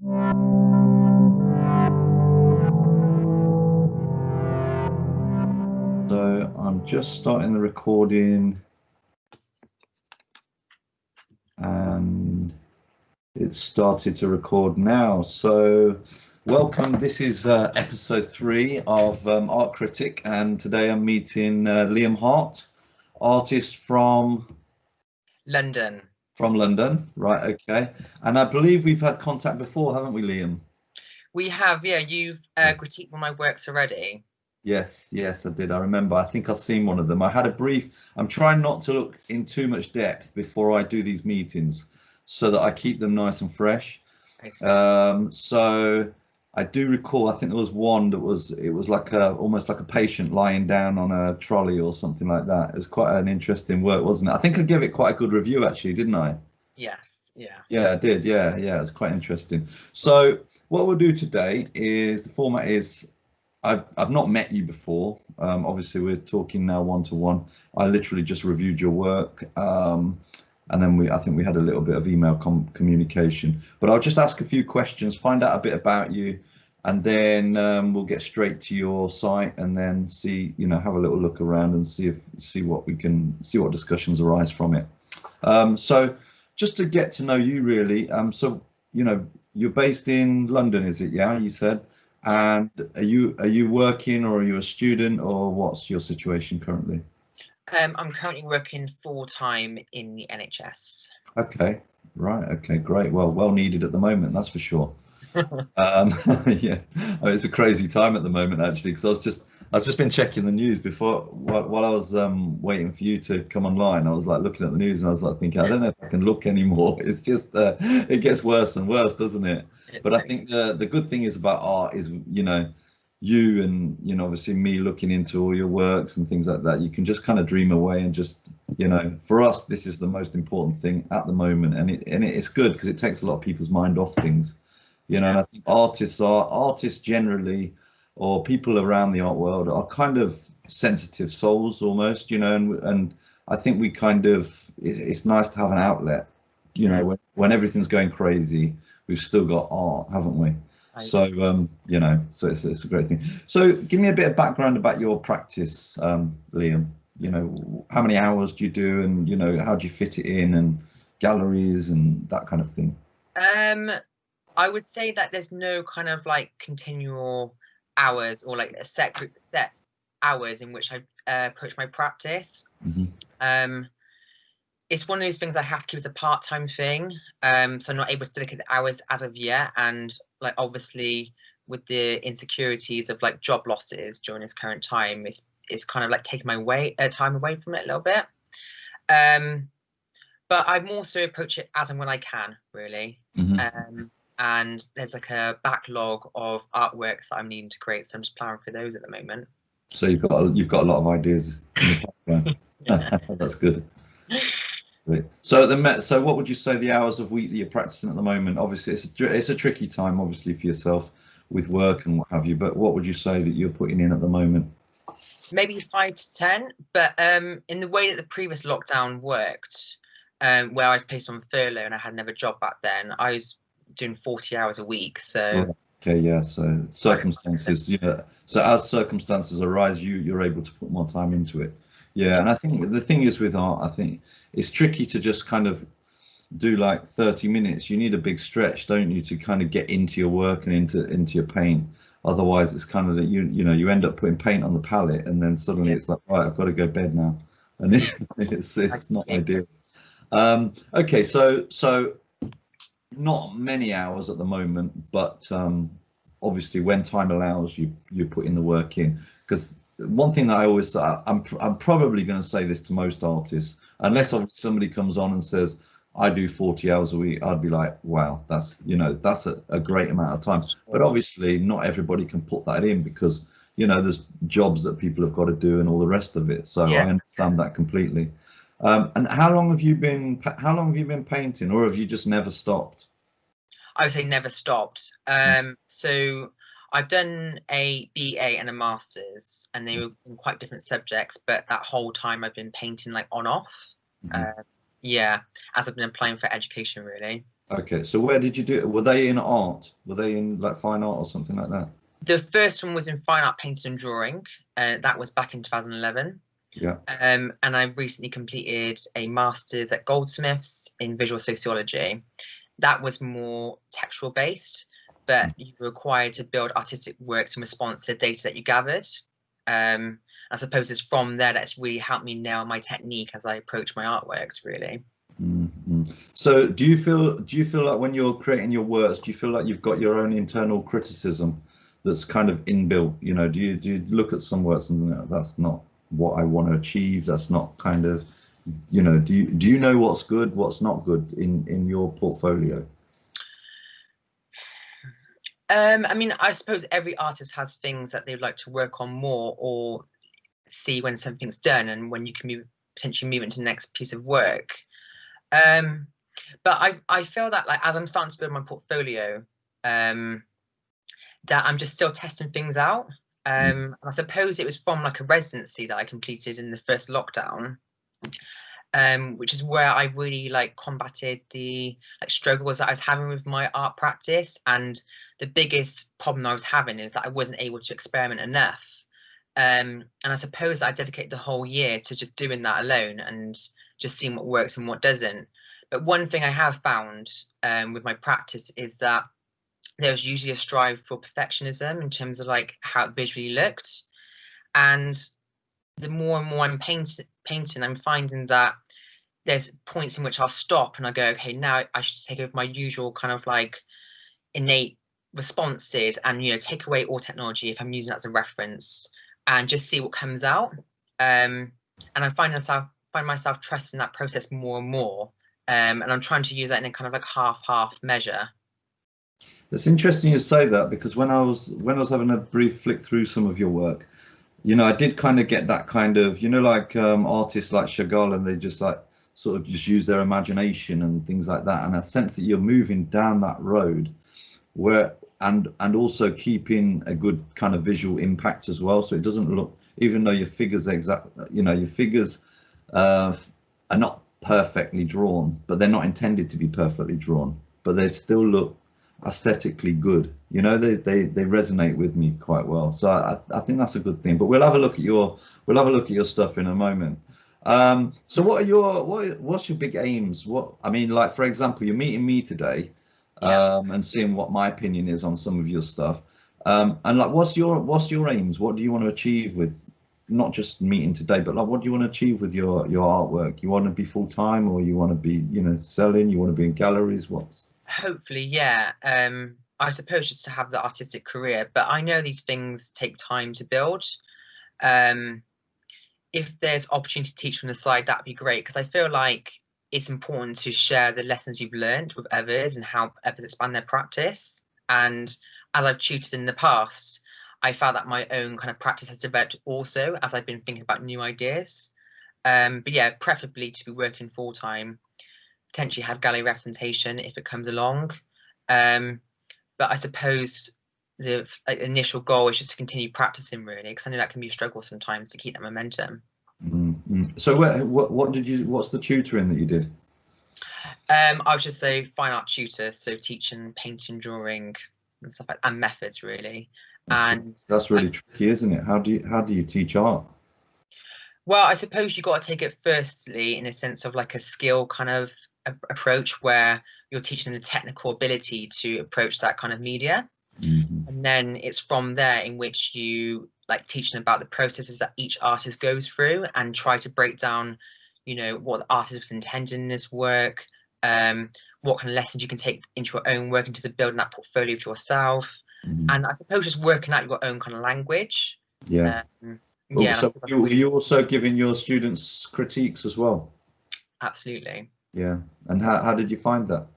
So I'm just starting the recording and it's started to record now. So welcome. This is episode 3 of Art Critic, and today I'm meeting Liam Hart, artist from London. From London, right? Okay. And I believe we've had contact before, haven't we, Liam? We have, yeah. You've critiqued one of my works already. Yes, I did. I remember. I think I've seen one of them. I had a brief. I'm trying not to look in too much depth before I do these meetings, so that I keep them nice and fresh. I see. So I do recall. I think there was one that it was like almost like a patient lying down on a trolley or something like that. It was quite an interesting work, wasn't it? I think I gave it quite a good review, actually, didn't I? Yes, yeah. Yeah, I did. Yeah, it was quite interesting. So what we'll do today is the format is I've not met you before. Obviously, we're talking now one-to-one. I literally just reviewed your work, and then I think we had a little bit of email communication. But I'll just ask a few questions, find out a bit about you, and then we'll get straight to your site, and then see, have a little look around and see what discussions arise from it. So just to get to know you, really. So you're based in London, is it? Yeah, you said. And are you working, or are you a student, or what's your situation currently? I'm currently working full-time in the NHS. Okay, right. Okay, great. Well needed at the moment, that's for sure. Yeah, it's a crazy time at the moment, actually, because I've just been checking the news before while I was waiting for you to come online. I was like looking at the news and I was like thinking, I don't know if I can look anymore. It's just it gets worse and worse, doesn't it? But I think the good thing is about art is, you and obviously me looking into all your works and things like that, you can just kind of dream away and just, for us, this is the most important thing at the moment, and it's good because it takes a lot of people's mind off things. And I think artists generally, or people around the art world, are kind of sensitive souls almost, and I think we kind of, it's nice to have an outlet, when everything's going crazy, we've still got art, haven't we? So so it's a great thing. So give me a bit of background about your practice, Liam. How many hours do you do, and how do you fit it in, and galleries and that kind of thing? I would say that there's no kind of like continual hours or like a set hours in which I approach my practice. Mm-hmm. It's one of those things I have to keep as a part-time thing. So I'm not able to dedicate the hours as of yet, and like obviously with the insecurities of like job losses during this current time, it's kind of like taking my time away from it a little bit. But I'm also approach it as and when I can, really. Mm-hmm. And there's like a backlog of artworks that I'm needing to create, so I'm just plowing through those at the moment. So you've got a lot of ideas in the pipeline. Yeah. That's good. Great. So so what would you say the hours of week that you're practicing at the moment? Obviously, it's a tricky time, obviously, for yourself with work and what have you. But what would you say that you're putting in at the moment? Maybe 5 to 10. But in the way that the previous lockdown worked, where I was placed on furlough and I had another job back then, I was doing 40 hours a week. So Right. Okay, yeah. So circumstances, So as circumstances arise, you're able to put more time into it. Yeah, and I think the thing is with art, I think it's tricky to just kind of do like 30 minutes. You need a big stretch, don't you, to kind of get into your work and into your paint. Otherwise, it's kind of that you end up putting paint on the palette, and then suddenly it's like, right, I've got to go to bed now, and it's not ideal. Okay, so not many hours at the moment, but obviously when time allows, you put in the work in. Because one thing that I always say, I'm probably going to say this to most artists, unless somebody comes on and says I do 40 hours a week, I'd be like, wow, that's a great amount of time. But obviously not everybody can put that in, because there's jobs that people have got to do and all the rest of it. So I understand that completely. And how long have you been painting, or have you just never stopped? I would say never stopped. So I've done a BA and a master's, and they were in quite different subjects, but that whole time I've been painting like on off. Mm-hmm. Yeah, as I've been applying for education, really. Okay, so where did you do it? Were they in art? Were they in like fine art or something like that? The first one was in fine art, painting and drawing. That was back in 2011. Yeah. And I recently completed a master's at Goldsmiths in visual sociology. That was more textual based, but you were required to build artistic works in response to data that you gathered. I suppose it's from there that's really helped me nail my technique as I approach my artworks, really. Mm-hmm. So do you feel like when you're creating your works, do you feel like you've got your own internal criticism that's kind of inbuilt? You know, do you look at some works and think, that's not what I want to achieve? That's not kind of, you know, do you know what's good, what's not good in your portfolio? I mean, I suppose every artist has things that they'd like to work on more or see when something's done and when you can potentially move into the next piece of work. Um, but I feel that like as I'm starting to build my portfolio, that I'm just still testing things out. And I suppose it was from like a residency that I completed in the first lockdown, which is where I really like combated the like struggles that I was having with my art practice. And the biggest problem I was having is that I wasn't able to experiment enough. And I suppose I dedicated the whole year to just doing that alone and just seeing what works and what doesn't. But one thing I have found with my practice is that there's usually a strive for perfectionism in terms of like how it visually looked. And the more and more I'm painting, I'm finding that there's points in which I'll stop and I go, okay, now I should take over my usual kind of like innate responses and, you know, take away all technology if I'm using that as a reference and just see what comes out. And I find myself trusting that process more and more. And I'm trying to use that in a kind of like half measure. It's interesting you say that because when I was having a brief flick through some of your work, you know, I did kind of get that kind of, you know, like artists like Chagall, and they just like sort of just use their imagination and things like that. And I sense that you're moving down that road where and also keeping a good kind of visual impact as well. So it doesn't look, even though your figures your figures are not perfectly drawn, but they're not intended to be perfectly drawn, but they still look aesthetically good. You know, they resonate with me quite well. So I think that's a good thing. But we'll have a look at your stuff in a moment. So what's your big aims? What I mean, like for example, you're meeting me today, Yeah. and seeing what my opinion is on some of your stuff. And like, what's your aims? What do you want to achieve with not just meeting today, but like, what do you want to achieve with your artwork? You want to be full time, or you want to be, you know, selling? You want to be in galleries? What's Hopefully, yeah. I suppose just to have the artistic career, but I know these things take time to build. Um, if there's opportunity to teach from the side, that'd be great because I feel like it's important to share the lessons you've learned with others and how others expand their practice. And as I've tutored in the past, I found that my own kind of practice has developed also as I've been thinking about new ideas. But yeah, preferably to be working full time, potentially have gallery representation if it comes along. Um, but I suppose the initial goal is just to continue practicing really, because I know that can be a struggle sometimes to keep that momentum. So what's the tutoring that you did? I would just say fine art tutor, so teaching painting, drawing, and stuff like and methods really. That's And that's I, really tricky, isn't it? How do you teach art? well, I suppose you got to take it firstly in a sense of like a skill kind of approach where you're teaching them the technical ability to approach that kind of media. Mhm. And then it's from there in which you like teaching about the processes that each artist goes through and try to break down, you know, what the artist was intending in this work, what kind of lessons you can take into your own work, into the building that portfolio for yourself. Mhm. And I suppose just working out your own kind of language. Yeah. Yeah, and I So feel that's were really you also giving your students critiques as well? absolutely. Yeah. And how did you find that?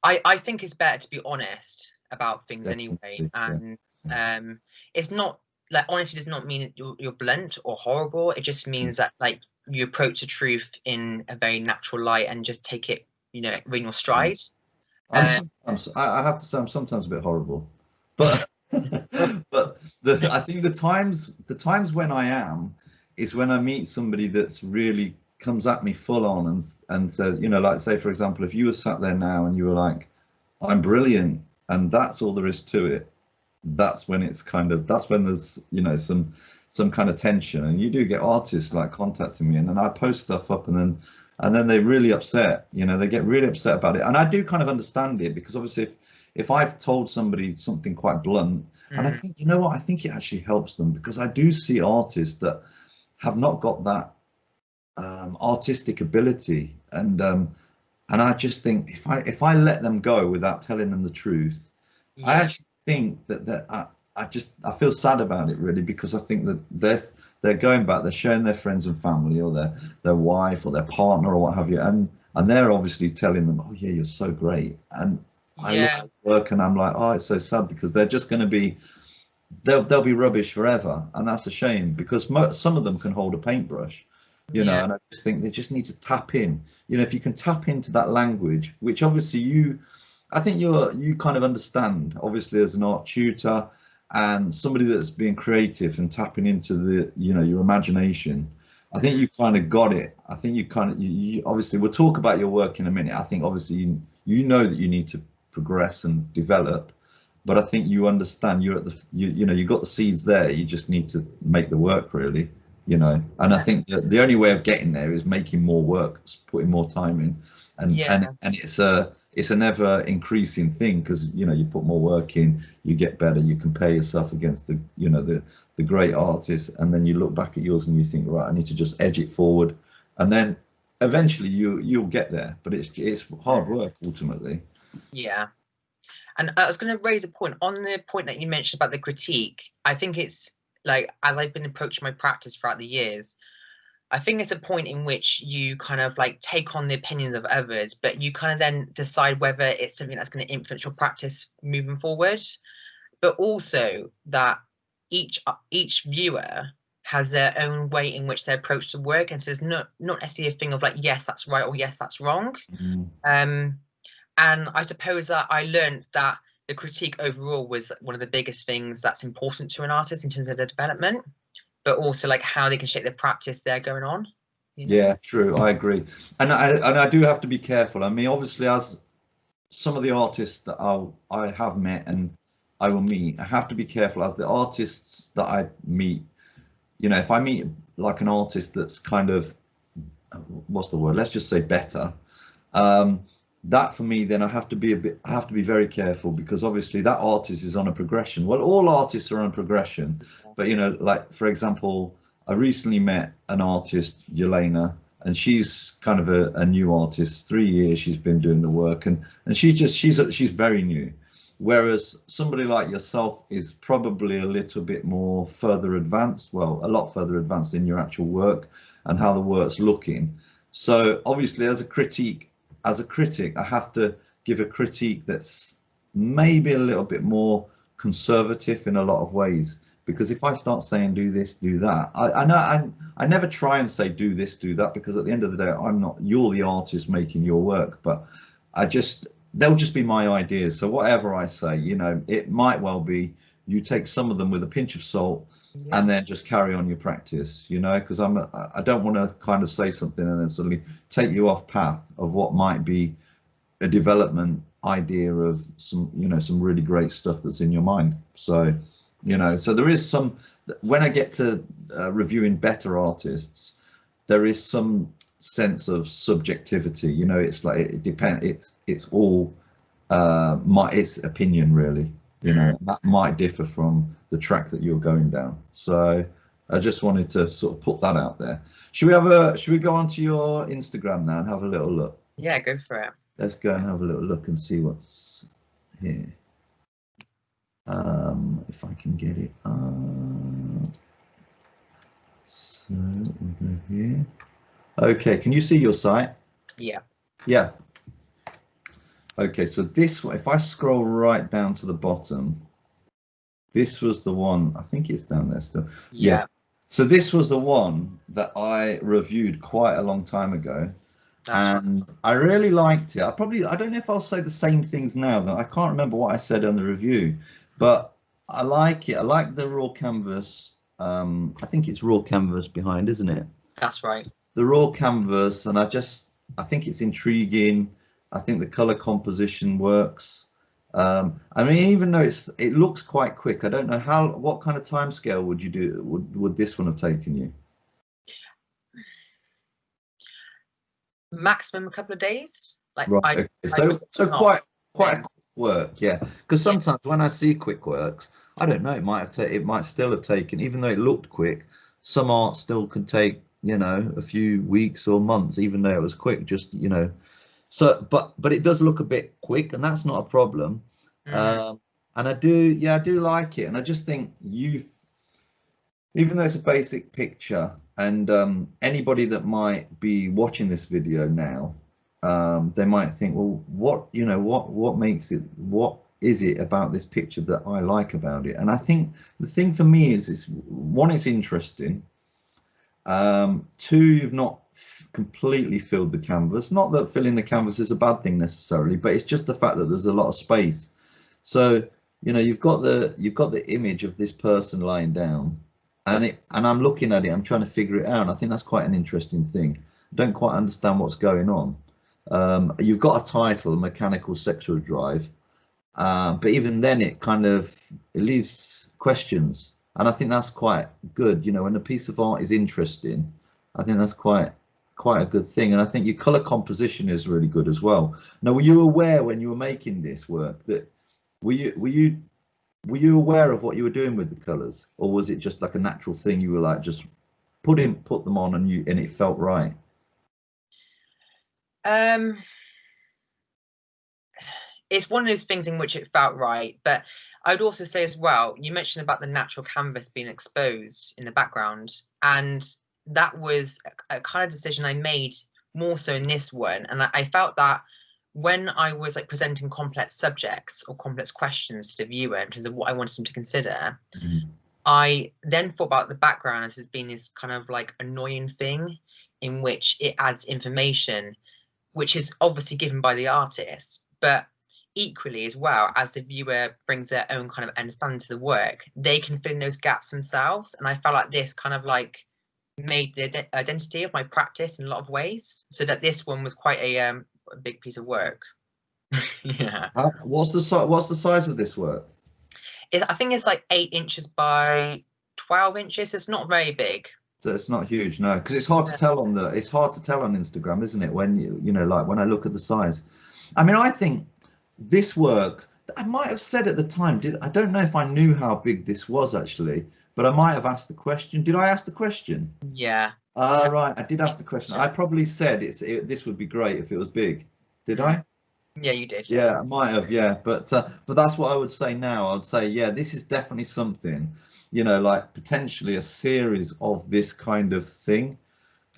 I think it's better to be honest about things anyway, Definitely. Yeah. and it's not like honesty does not mean you're blunt or horrible. It just means that like you approach the truth in a very natural light and just take it, you know, in your stride. I'm sometimes, I have to say, I'm sometimes a bit horrible, but I think the times when I am is when I meet somebody that's really comes at me full on and says, you know, like say for example, if you were sat there now and you were like, I'm brilliant, and that's all there is to it, that's when it's kind of, that's when there's, you know, some kind of tension. And you do get artists like contacting me, and then I post stuff up, and then they're really upset, you know, they get really upset about it. And I do kind of understand it, because obviously if I've told somebody something quite blunt, and I think, you know what, I think it actually helps them, because I do see artists that have not got that artistic ability, and I just think if I let them go without telling them the truth, I actually think that I feel sad about it, really, because I think that they're going back, they're showing their friends and family, or their wife or their partner or what have you, and they're obviously telling them, oh yeah, you're so great. And I look at work and I'm like, oh, it's so sad, because they're just going to be, they'll be rubbish forever, and that's a shame, because some of them can hold a paintbrush, you know. And I just think they just need to tap in, you know, if you can tap into that language, which obviously I think you kind of understand, obviously, as an art tutor and somebody that's being creative and tapping into the, you know, your imagination. I think you kind of got it. I think you kind of, you obviously, we'll talk about your work in a minute. I think obviously you know that you need to progress and develop, but I think you understand, you're at the, you know, you got the seeds there, you just need to make the work, really, you know. And I think that the only way of getting there is making more work, putting more time in, and it's a never increasing thing, because, you know, you put more work in, you get better, you compare yourself against the, you know, the great artists, and then you look back at yours and you think, right, I need to just edge it forward, and then eventually you'll get there. But it's hard work ultimately. Yeah. And I was going to raise a point on the point that you mentioned about the critique. I think it's like, as I've been approaching my practice throughout the years, I think it's a point in which you kind of like take on the opinions of others, but you kind of then decide whether it's something that's going to influence your practice moving forward. But also that each viewer has their own way in which they approach the work, and so there's not necessarily a thing of like, yes, that's right, or yes, that's wrong. And I suppose that I learned that the critique overall was one of the biggest things that's important to an artist in terms of their development, but also like how they can shape their practice they're going on. You know? Yeah, true. I agree. And I do have to be careful. I mean, obviously, as some of the artists that I have met and I will meet, I have to be careful, as the artists that I meet, you know, if I meet like an artist that's kind of, what's the word? Let's just say better. That for me, then I have to be very careful, because obviously that artist is on a progression. Well, all artists are on a progression, but, you know, like for example, I recently met an artist, Yelena, and she's kind of a new artist. 3 years she's been doing the work, and she's very new. Whereas somebody like yourself is probably a little bit more further advanced, well, a lot further advanced in your actual work and how the work's looking. So obviously, as a critic, I have to give a critique that's maybe a little bit more conservative in a lot of ways. Because if I start saying do this, do that, I never try and say do this, do that, because at the end of the day, you're the artist making your work, but they'll just be my ideas. So whatever I say, you know, it might well be you take some of them with a pinch of salt, and then just carry on your practice, you know, because I don't want to kind of say something and then suddenly take you off path of what might be a development idea of some, you know, some really great stuff that's in your mind. So, you know, so there is some, when I get to reviewing better artists, there is some sense of subjectivity, you know. It's like it depends, it's all it's opinion, really, you know. That might differ from the track that you're going down. So I just wanted to sort of put that out there. Should we go onto your Instagram now and have a little look? Yeah, go for it. Let's go and have a little look and see what's here. If I can get it up. So we'll go here. Okay, can you see your site? Yeah. Okay, so this one, if I scroll right down to the bottom, this was the one, I think it's down there still. Yeah. So this was the one that I reviewed quite a long time ago. And I really liked it. I don't know if I'll say the same things now, though. I can't remember what I said on the review, but I like it. I like the raw canvas. I think it's raw canvas behind, isn't it? That's right. the raw canvas, and I think it's intriguing. I think the color composition works. I mean, even though it looks quite quick, I don't know what kind of time scale would you do? Would this one have taken you? Maximum a couple of days. Like Right. I, Okay. I So not quite a thing. quick work, yeah. Because sometimes when I see quick works, I don't know. It might still have taken, even though it looked quick. Some art still can take, you know, a few weeks or months, even though it was quick. Just, you know. So, but it does look a bit quick, and that's not a problem. Mm. And I do like it, and I just think even though it's a basic picture, and anybody that might be watching this video now, they might think, well, what makes it, what is it about this picture that I like about it? And I think the thing for me is, one, it's interesting. Two, you've not completely filled the canvas. Not that filling the canvas is a bad thing necessarily, but it's just the fact that there's a lot of space. So, you know, you've got the image of this person lying down, and I'm looking at it, I'm trying to figure it out. And I think that's quite an interesting thing. I don't quite understand what's going on. You've got a title, Mechanical Sexual Drive, but even then it leaves questions, and I think that's quite good. You know, when a piece of art is interesting, I think that's quite a good thing. And I think your color composition is really good as well. Now, were you aware when you were making this work that were you were you were you aware of what you were doing with the colors, or was it just like a natural thing? You were like just put them on, and it felt right. Um, it's one of those things in which it felt right, but I would also say as well, you mentioned about the natural canvas being exposed in the background, and that was a kind of decision I made more so in this one. And I felt that when I was like presenting complex subjects or complex questions to the viewer in terms of what I wanted them to consider, I then thought about the background as being this kind of like annoying thing in which it adds information, which is obviously given by the artist, but equally as well, as the viewer brings their own kind of understanding to the work, they can fill in those gaps themselves. And I felt like this kind of like made the identity of my practice in a lot of ways, so that this one was quite a big piece of work. Yeah. What's the size of this work? I think it's like 8 inches by 12 inches. It's not very big. So it's not huge, no, because it's hard to tell it's hard to tell on Instagram, isn't it? When you know, like when I look at the size. I mean, I think this work, I might have said at the time, I don't know if I knew how big this was actually, but I might have asked the question. Did I ask the question? Yeah. Right, I did ask the question. I probably said this would be great if it was big. Did I? Yeah, you did. Yeah, I might have, yeah, but that's what I would say now. I would say, yeah, this is definitely something, you know, like potentially a series of this kind of thing,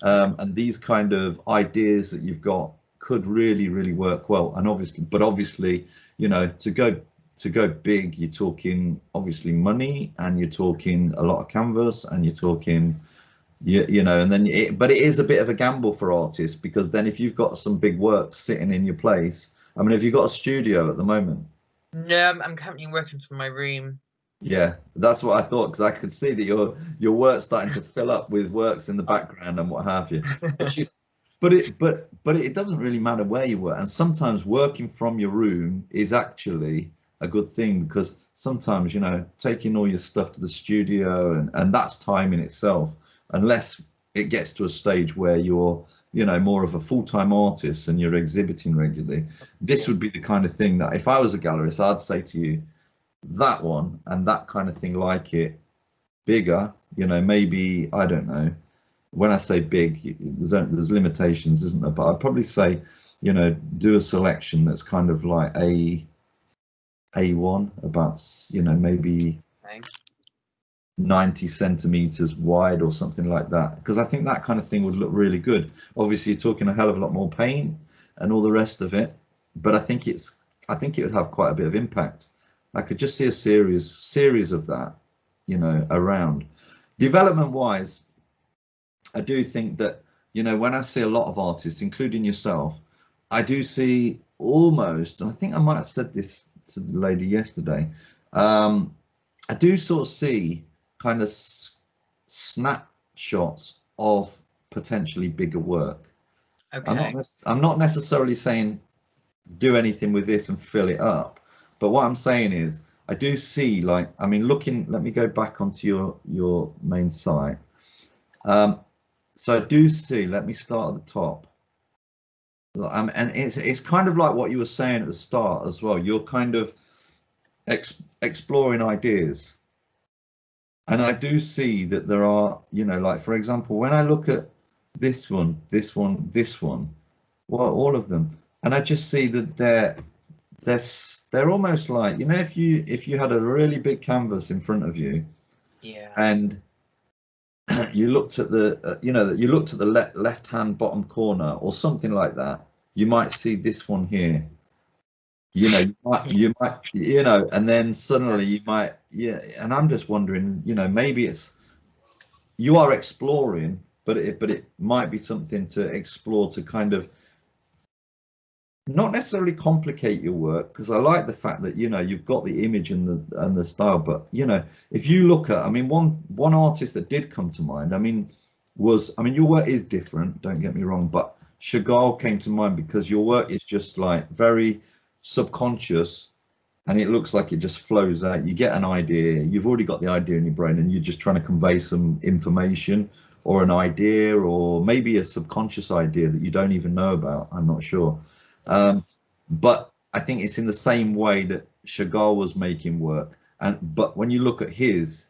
and these kind of ideas that you've got could really, really work well. And obviously, you know, to go big, you're talking obviously money, and you're talking a lot of canvas, and you're talking, you know, and then but it is a bit of a gamble for artists, because then if you've got some big works sitting in your place, I mean, have you got a studio at the moment? No, I'm currently working from my room. Yeah, that's what I thought, because I could see that your work's starting to fill up with works in the background and what have you. Which is, but it doesn't really matter where you work, and sometimes working from your room is actually a good thing, because sometimes, you know, taking all your stuff to the studio, and that's time in itself, unless it gets to a stage where you're, you know, more of a full-time artist and you're exhibiting regularly. This would be the kind of thing that if I was a gallerist, I'd say to you, that one and that kind of thing like it, bigger, you know, maybe, I don't know, when I say big, there's limitations, isn't there? But I'd probably say, you know, do a selection that's kind of like A1, about, you know, maybe Okay. 90 centimeters wide or something like that, because I think that kind of thing would look really good. Obviously you're talking a hell of a lot more paint and all the rest of it, but I think it would have quite a bit of impact. I could just see a series of that, you know, around. Development wise, I do think that, you know, when I see a lot of artists, including yourself, I do see almost, and I think I might have said this to the lady yesterday, I do sort of see kind of snapshots of potentially bigger work. Okay. I'm not necessarily saying do anything with this and fill it up, but what I'm saying is I do see, like, I mean, looking, let me go back onto your main site. So I do see, let me start at the top. And it's kind of like what you were saying at the start as well. You're kind of exploring ideas. And I do see that there are, you know, like, for example, when I look at this one, this one, this one, well, all of them, and I just see that they're almost like, you know, if you had a really big canvas in front of you, Yeah. and you looked at the you know, that you looked at the left hand bottom corner or something like that, you might see this one here. You know, you know, and then suddenly you might, yeah. And I'm just wondering, you know, maybe it's, you are exploring, but it might be something to explore, to kind of not necessarily complicate your work, because I like the fact that, you know, you've got the image and the style. But, you know, if you look at, I mean, one artist that did come to mind, I mean, I mean, your work is different, don't get me wrong, but Chagall came to mind because your work is just like very subconscious, and it looks like it just flows out. You get an idea, you've already got the idea in your brain, and you're just trying to convey some information or an idea, or maybe a subconscious idea that you don't even know about. I'm not sure. But I think it's in the same way that Chagall was making work. But when you look at he's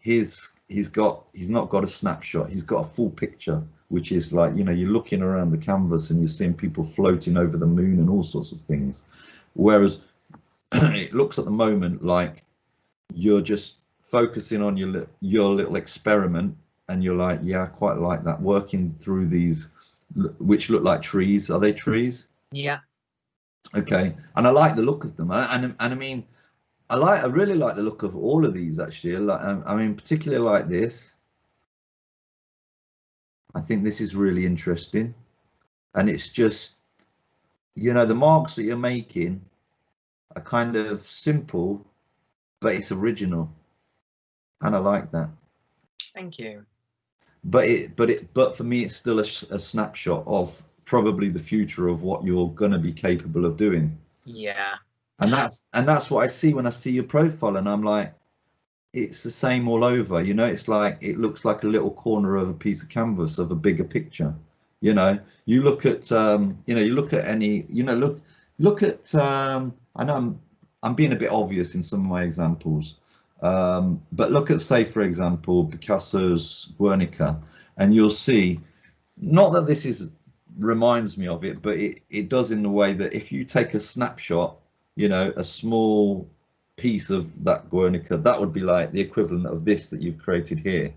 not got a snapshot, he's got a full picture, which is like, you know, you're looking around the canvas and you're seeing people floating over the moon and all sorts of things. Whereas it looks at the moment like you're just focusing on your little experiment, and you're like, yeah, I quite like that, working through these, which look like trees. Are they trees? Yeah. Okay, and I like the look of them, and I mean, I really like the look of all of these actually. I mean, particularly like this. I think this is really interesting, and it's just, you know, the marks that you're making are kind of simple, but it's original, and I like that. Thank you. But for me, it's still a snapshot of probably the future of what you're going to be capable of doing. Yeah. And that's what I see when I see your profile, and I'm like, it's the same all over. You know, it's like, it looks like a little corner of a piece of canvas of a bigger picture. You know, you look at you know, you look at any, you know, look at I know I'm being a bit obvious in some of my examples, but look at, say, for example, Picasso's Guernica, and you'll see, not that this is reminds me of it, but it does, in the way that if you take a snapshot, you know, a small piece of that Guernica, that would be like the equivalent of this that you've created here.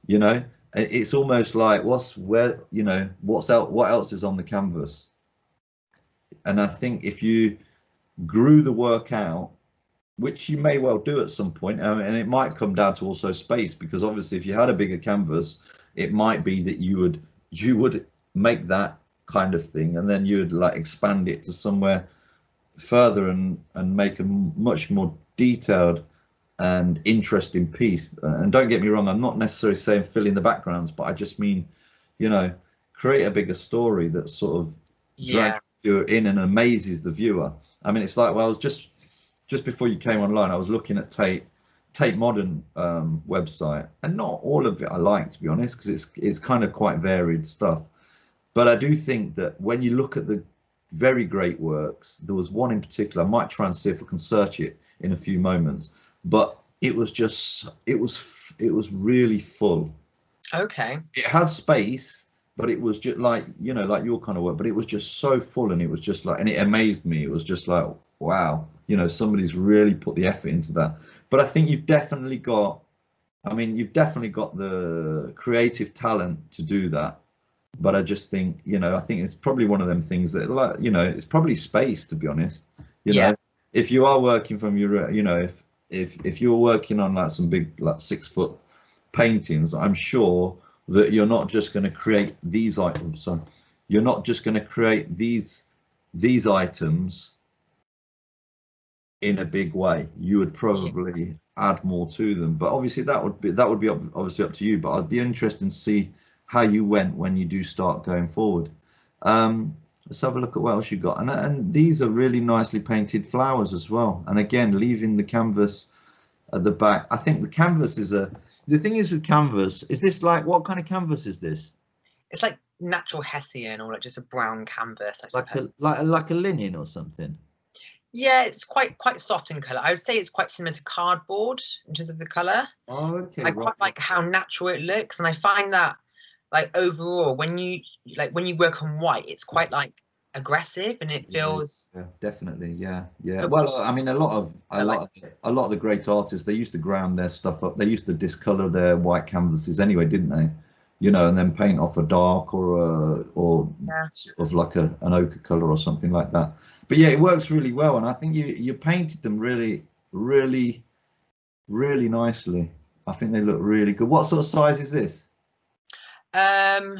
You know, it's almost like, you know, what else is on the canvas? And I think if you grew the work out, which you may well do at some point, and it might come down to also space, because obviously if you had a bigger canvas, it might be that you would make that kind of thing, and then you would like expand it to somewhere further and make a much more detailed and interesting piece. And don't get me wrong, I'm not necessarily saying fill in the backgrounds, but I just mean, you know, create a bigger story that sort of drags you in and amazes the viewer. I mean, it's like, well, I was just before you came online, I was looking at Tate Modern website, and not all of it I like, to be honest, because it's kind of quite varied stuff. But I do think that when you look at the very great works, there was one in particular, I might try and see if I can search it in a few moments, but it was really full. Okay. It has space, but it was just like, you know, like your kind of work, but it was just so full, and it was just like, and it amazed me. It was just like, wow, you know, somebody's really put the effort into that. But I think you've definitely got, I mean, you've definitely got the creative talent to do that. But I just think, you know, I think it's probably one of them things that, like, you know, it's probably space, to be honest. You know, if you are working from your, you know, if you're working on like some big, like 6-foot paintings, I'm sure that you're not just going to create these items. So you're not just going to create these items in a big way. You would probably add more to them, but obviously that would be obviously up to you. But I'd be interested to see how you went when you do start going forward. Let's have a look at what else you got. And these are really nicely painted flowers as well. And again, leaving the canvas at the back. I think the canvas is the thing is with canvas, is this like, what kind of canvas is this? It's like natural Hessian, or like just a brown canvas, I suppose. Like a linen or something. Yeah, it's quite soft in colour. I would say it's quite similar to cardboard in terms of the colour. Oh, okay. I quite like how natural it looks, and I find that like overall when you work on white, it's quite like aggressive, and it feels definitely. Yeah. Well, I mean, a lot of the great artists, they used to ground their stuff up. They used to discolor their white canvases anyway, didn't they? You know, and then paint off a dark or sort of like an ochre color or something like that. But yeah, it works really well, and I think you painted them really nicely. I think they look really good. What sort of size is this? I've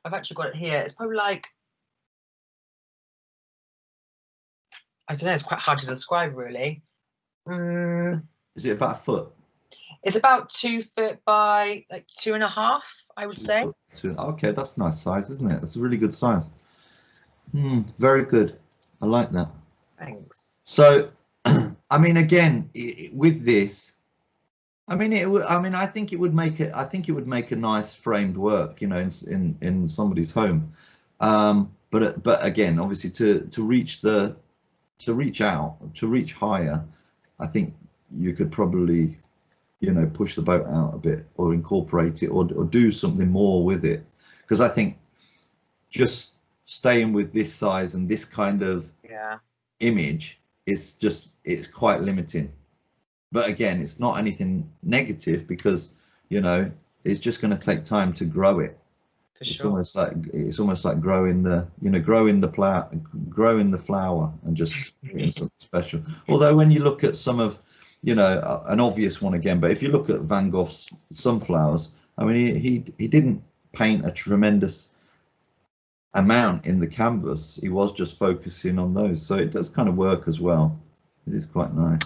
actually got it here. It's probably like, I don't know, it's quite hard to describe really. Is it about a foot? It's about 2 foot by like 2.5, I would say. Okay, that's a nice size, isn't it? That's a really good size. Very good. I like that. Thanks. So, I mean, again, with this, I mean, I think it would make it. I think it would make a nice framed work, you know, in somebody's home. But again, obviously, to reach higher, I think you could probably, you know, push the boat out a bit, or incorporate it, or do something more with it, because I think just staying with this size and this kind of image is it's quite limiting. But again, it's not anything negative, because, you know, it's just going to take time to grow it. It's almost like growing the flower and just getting something special. Although when you look at some of, you know, an obvious one again, but if you look at Van Gogh's sunflowers, I mean, he didn't paint a tremendous amount in the canvas. He was just focusing on those, so it does kind of work as well. It is quite nice.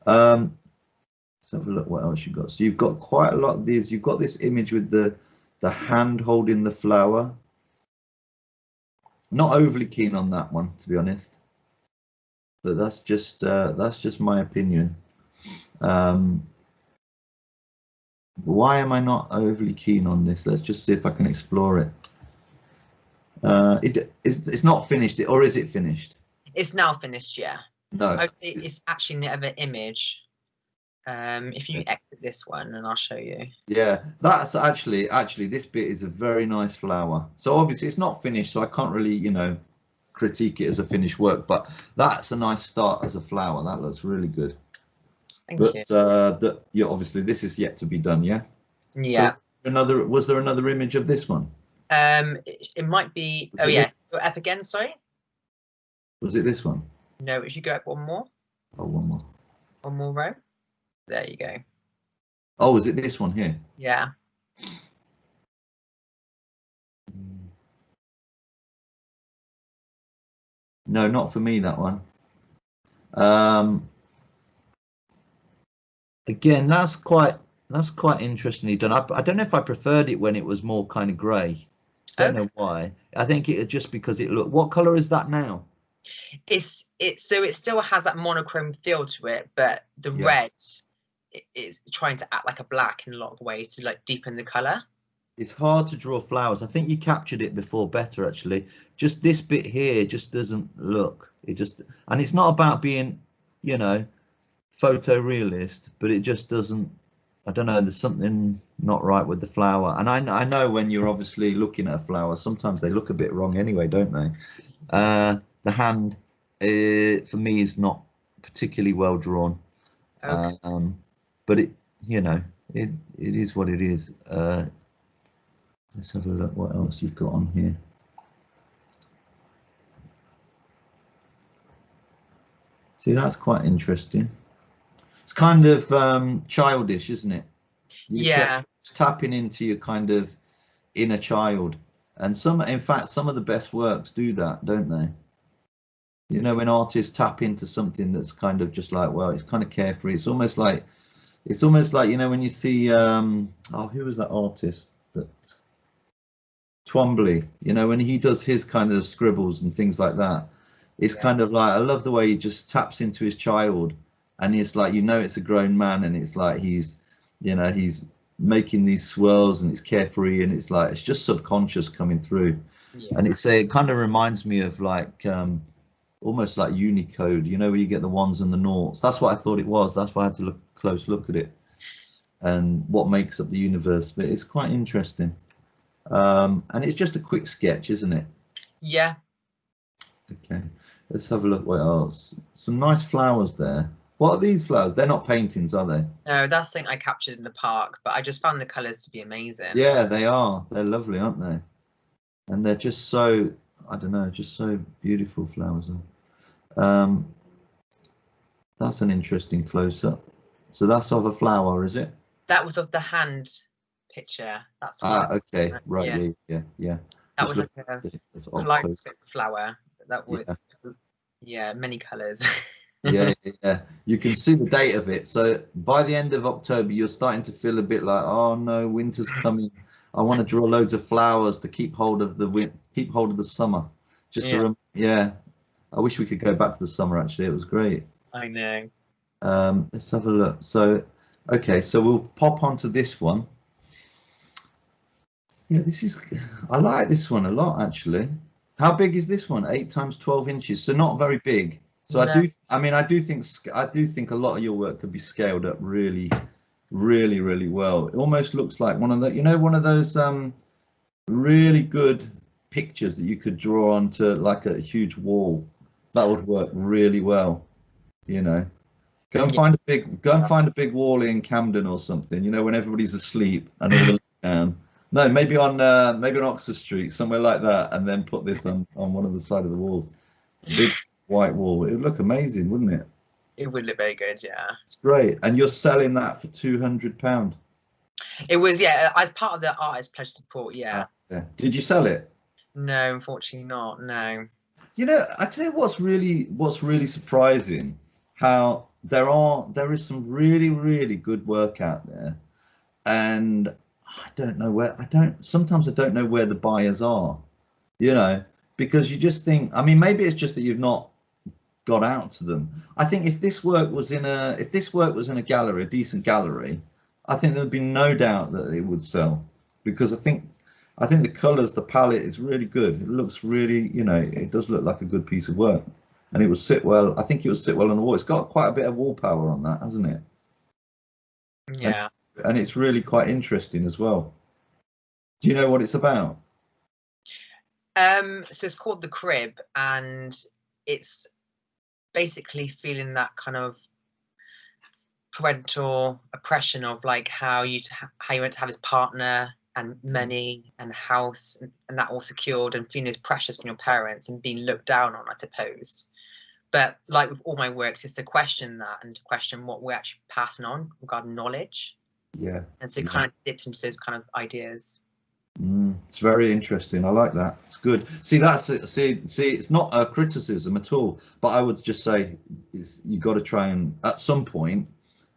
Let's have a look what else you've got. So you've got quite a lot of these. You've got this image with the hand holding the flower. Not overly keen on that one, to be honest, but that's just my opinion. Why am I not overly keen on this? Let's just see if I can explore it. It's not finished, or is it finished? It's now finished, yeah. No, it's actually never image. If you exit this one, and I'll show you. Yeah, that's actually this bit is a very nice flower. So obviously it's not finished, so I can't really, you know, critique it as a finished work, but that's a nice start as a flower. That looks really good. Thank you. Yeah, obviously this is yet to be done. Yeah. Yeah. So was there another image of this one? It might be. Oh yeah. Go up again. Sorry. Was it this one? No. If you go up one more. Oh, one more. One more row. There you go. Oh, is it this one here? Yeah. No, not for me, that one. Again, that's quite interestingly done. I don't know if I preferred it when it was more kind of grey. Don't know why. I think it just because it looked. What colour is that now? So it still has that monochrome feel to it, but the red is trying to act like a black in a lot of ways to like deepen the colour. It's hard to draw flowers. I think you captured it before better, actually. Just this bit here just doesn't look. And it's not about being, you know, photorealist, but it just doesn't. I don't know. There's something not right with the flower. And I know when you're obviously looking at a flower, sometimes they look a bit wrong anyway, don't they? The hand, for me, is not particularly well drawn. Okay. But it, you know, it is what it is. Let's have a look what else you've got on here. See, that's quite interesting. It's kind of childish, isn't it? Yeah. Tapping into your kind of inner child. And in fact, some of the best works do that, don't they? You know, when artists tap into something that's kind of just like, well, it's kind of carefree. It's almost like, you know, when you see, who was that artist that Twombly, you know, when he does his kind of scribbles and things like that, it's Yeah. kind of like, I love the way he just taps into his child, and it's like, you know, it's a grown man, and it's like he's, you know, he's making these swirls, and it's carefree, and it's like it's just subconscious coming through. And Yeah. it kind of reminds me of like almost like Unicode, you know, where you get the ones and the noughts. That's what I thought it was. That's why I had to look close look at it and what makes up the universe. But it's quite interesting. And it's just a quick sketch, isn't it? Yeah. Okay, let's have a look. What else? Some nice flowers there. What are these flowers? They're not paintings, are they? No, that's something I captured in the park, but I just found the colours to be amazing. Yeah, they are. They're lovely, aren't they? And they're just so, I don't know, just so beautiful flowers. Um, that's an interesting close-up. So that's of a flower, is it? That was of the hand picture. That's one. Ah, okay, right, Yeah. yeah. That Just was like look a at it. It's odd close. kaleidoscope flower. That would, Yeah, yeah, many colours. yeah. You can see the date of it. So by the end of October, you're starting to feel a bit like, oh no, winter's coming. I want to draw loads of flowers to keep hold of keep hold of the summer. Just to Yeah, yeah. I wish we could go back to the summer. Actually, it was great. I know. Let's have a look. So, okay, so we'll pop onto this one. Yeah, I like this one a lot, actually. How big is this one? 8 times 12 inches, so not very big. So No, I do think a lot of your work could be scaled up really, really, really well. It almost looks like one of the, you know, one of those really good pictures that you could draw onto like a huge wall. That would work really well, you know. yeah, Go and find a big wall in Camden or something, you know, when everybody's asleep and all the lights down. No, maybe on Oxford Street, somewhere like that, and then put this on one of the side of the walls. A big white wall. It would look amazing, wouldn't it? it would look very good. Yeah, It's great. And you're selling that for £200. it was. Yeah, as part of the artist pledge support. Yeah. Yeah. Did you sell it? No, unfortunately not. No. You know, I tell you what's really surprising, how there is some really, really good work out there, and sometimes I don't know where the buyers are, you know, because you just think, I mean, maybe it's just that you've not got out to them. I think if this work was in a gallery, a decent gallery, I think there'd be no doubt that it would sell, because I think the colors, the palette is really good. It looks really, you know, it does look like a good piece of work, and it would sit well. I think it would sit well on the wall. It's got quite a bit of wall power on that, hasn't it? And Yeah. and it's really quite interesting as well. Do you know what it's about? So it's called The Crib, and it's basically feeling that kind of parental oppression of like how how you went to have his partner and money and house and that all secured, and feeling as precious from your parents and being looked down on, I suppose. But like with all my works, is to question that and to question what we're actually passing on regarding knowledge. Yeah. And so it Yeah. kind of dips into those kind of ideas. It's very interesting. I like that. It's good. See, that's it. See, it's not a criticism at all, but I would just say is you got to try and at some point,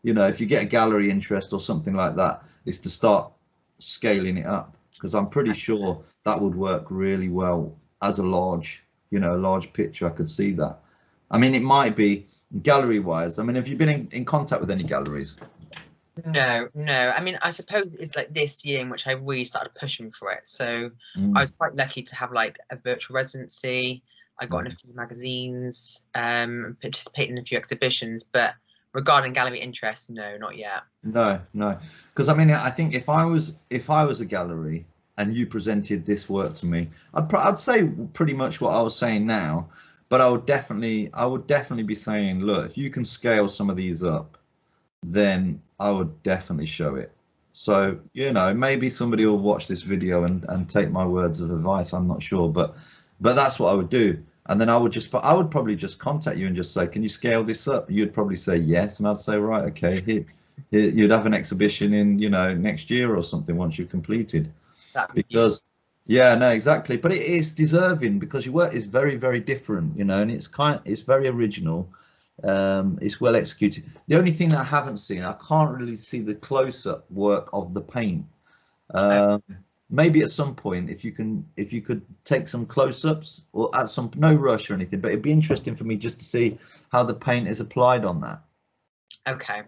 you know, if you get a gallery interest or something like that, is to start scaling it up, because I'm pretty sure that would work really well as a large, you know, a large picture. I could see that. I mean, it might be gallery wise. I mean, have you been in contact with any galleries? No, no. I mean, I suppose it's like this year in which I really started pushing for it. So I Mm. was quite lucky to have like a virtual residency. I got in a few magazines, participated in a few exhibitions, but regarding gallery interest, no, not yet. No, because I mean, I think if I was a gallery and you presented this work to me, I'd say pretty much what I was saying now, but I would definitely be saying, look, if you can scale some of these up, then I would definitely show it. So, you know, maybe somebody will watch this video and take my words of advice. I'm not sure, but that's what I would do. And then I would probably just contact you and just say, can you scale this up? You'd probably say yes, and I'd say, right, okay, you'd have an exhibition in, you know, next year or something once you've completed. That'd be beautiful. Because yeah, no, exactly. But it is deserving because your work is very, very different, you know, and it's very original. It's well executed. The only thing that I haven't seen, I can't really see the close-up work of the paint. Oh, Um, maybe at some point, if you could take some close-ups, or at some, no rush or anything, but it'd be interesting for me just to see how the paint is applied on that. Okay.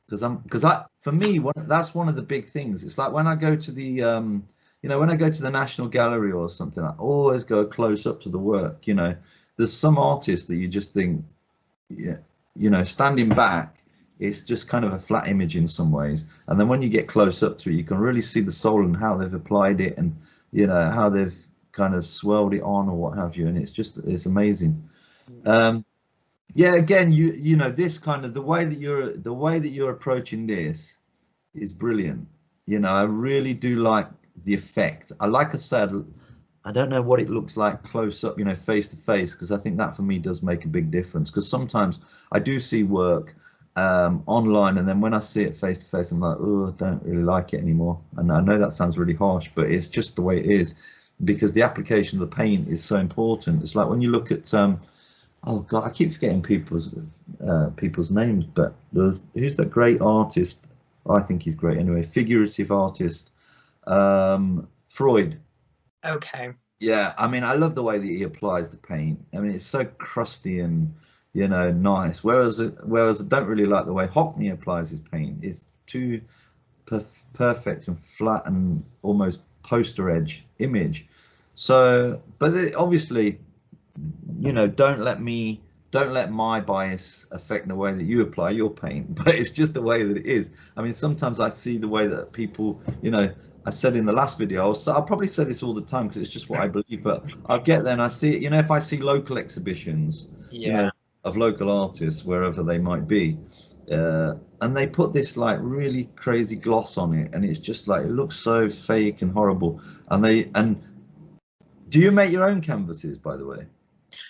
For me, that's one of the big things. It's like when I go to the when I go to the National Gallery or something, I always go close up to the work. There's some artists that you just think, yeah, standing back, it's just kind of a flat image in some ways, and then when you get close up to it, you can really see the soul and how they've applied it, and how they've kind of swirled it on or what have you, and it's amazing. Yeah, again, this kind of the way that you're approaching this is brilliant. I really do like the effect. Like I said, I don't know what it looks like close up, face to face, because I think that for me does make a big difference. Because sometimes I do see work online, and then when I see it face to face, I'm like, oh, I don't really like it anymore. And I know that sounds really harsh, but it's just the way it is, because the application of the paint is so important. It's like when you look at oh God, I keep forgetting people's names, but who's that great artist? I think he's great anyway. Figurative artist, Freud. Okay. Yeah, I mean, I love the way that he applies the paint. I mean, it's so crusty and nice. Whereas I don't really like the way Hockney applies his paint. It's too perfect and flat and almost poster edge image. So, but obviously, don't let my bias affect the way that you apply your paint, but it's just the way that it is. I mean, sometimes I see the way that people, I said in the last video, I'll probably say this all the time because it's just what I believe, but I'll get there and I see it, if I see local exhibitions, of local artists, wherever they might be, and they put this like really crazy gloss on it, and it's just like, it looks so fake and horrible. And do you make your own canvases, by the way?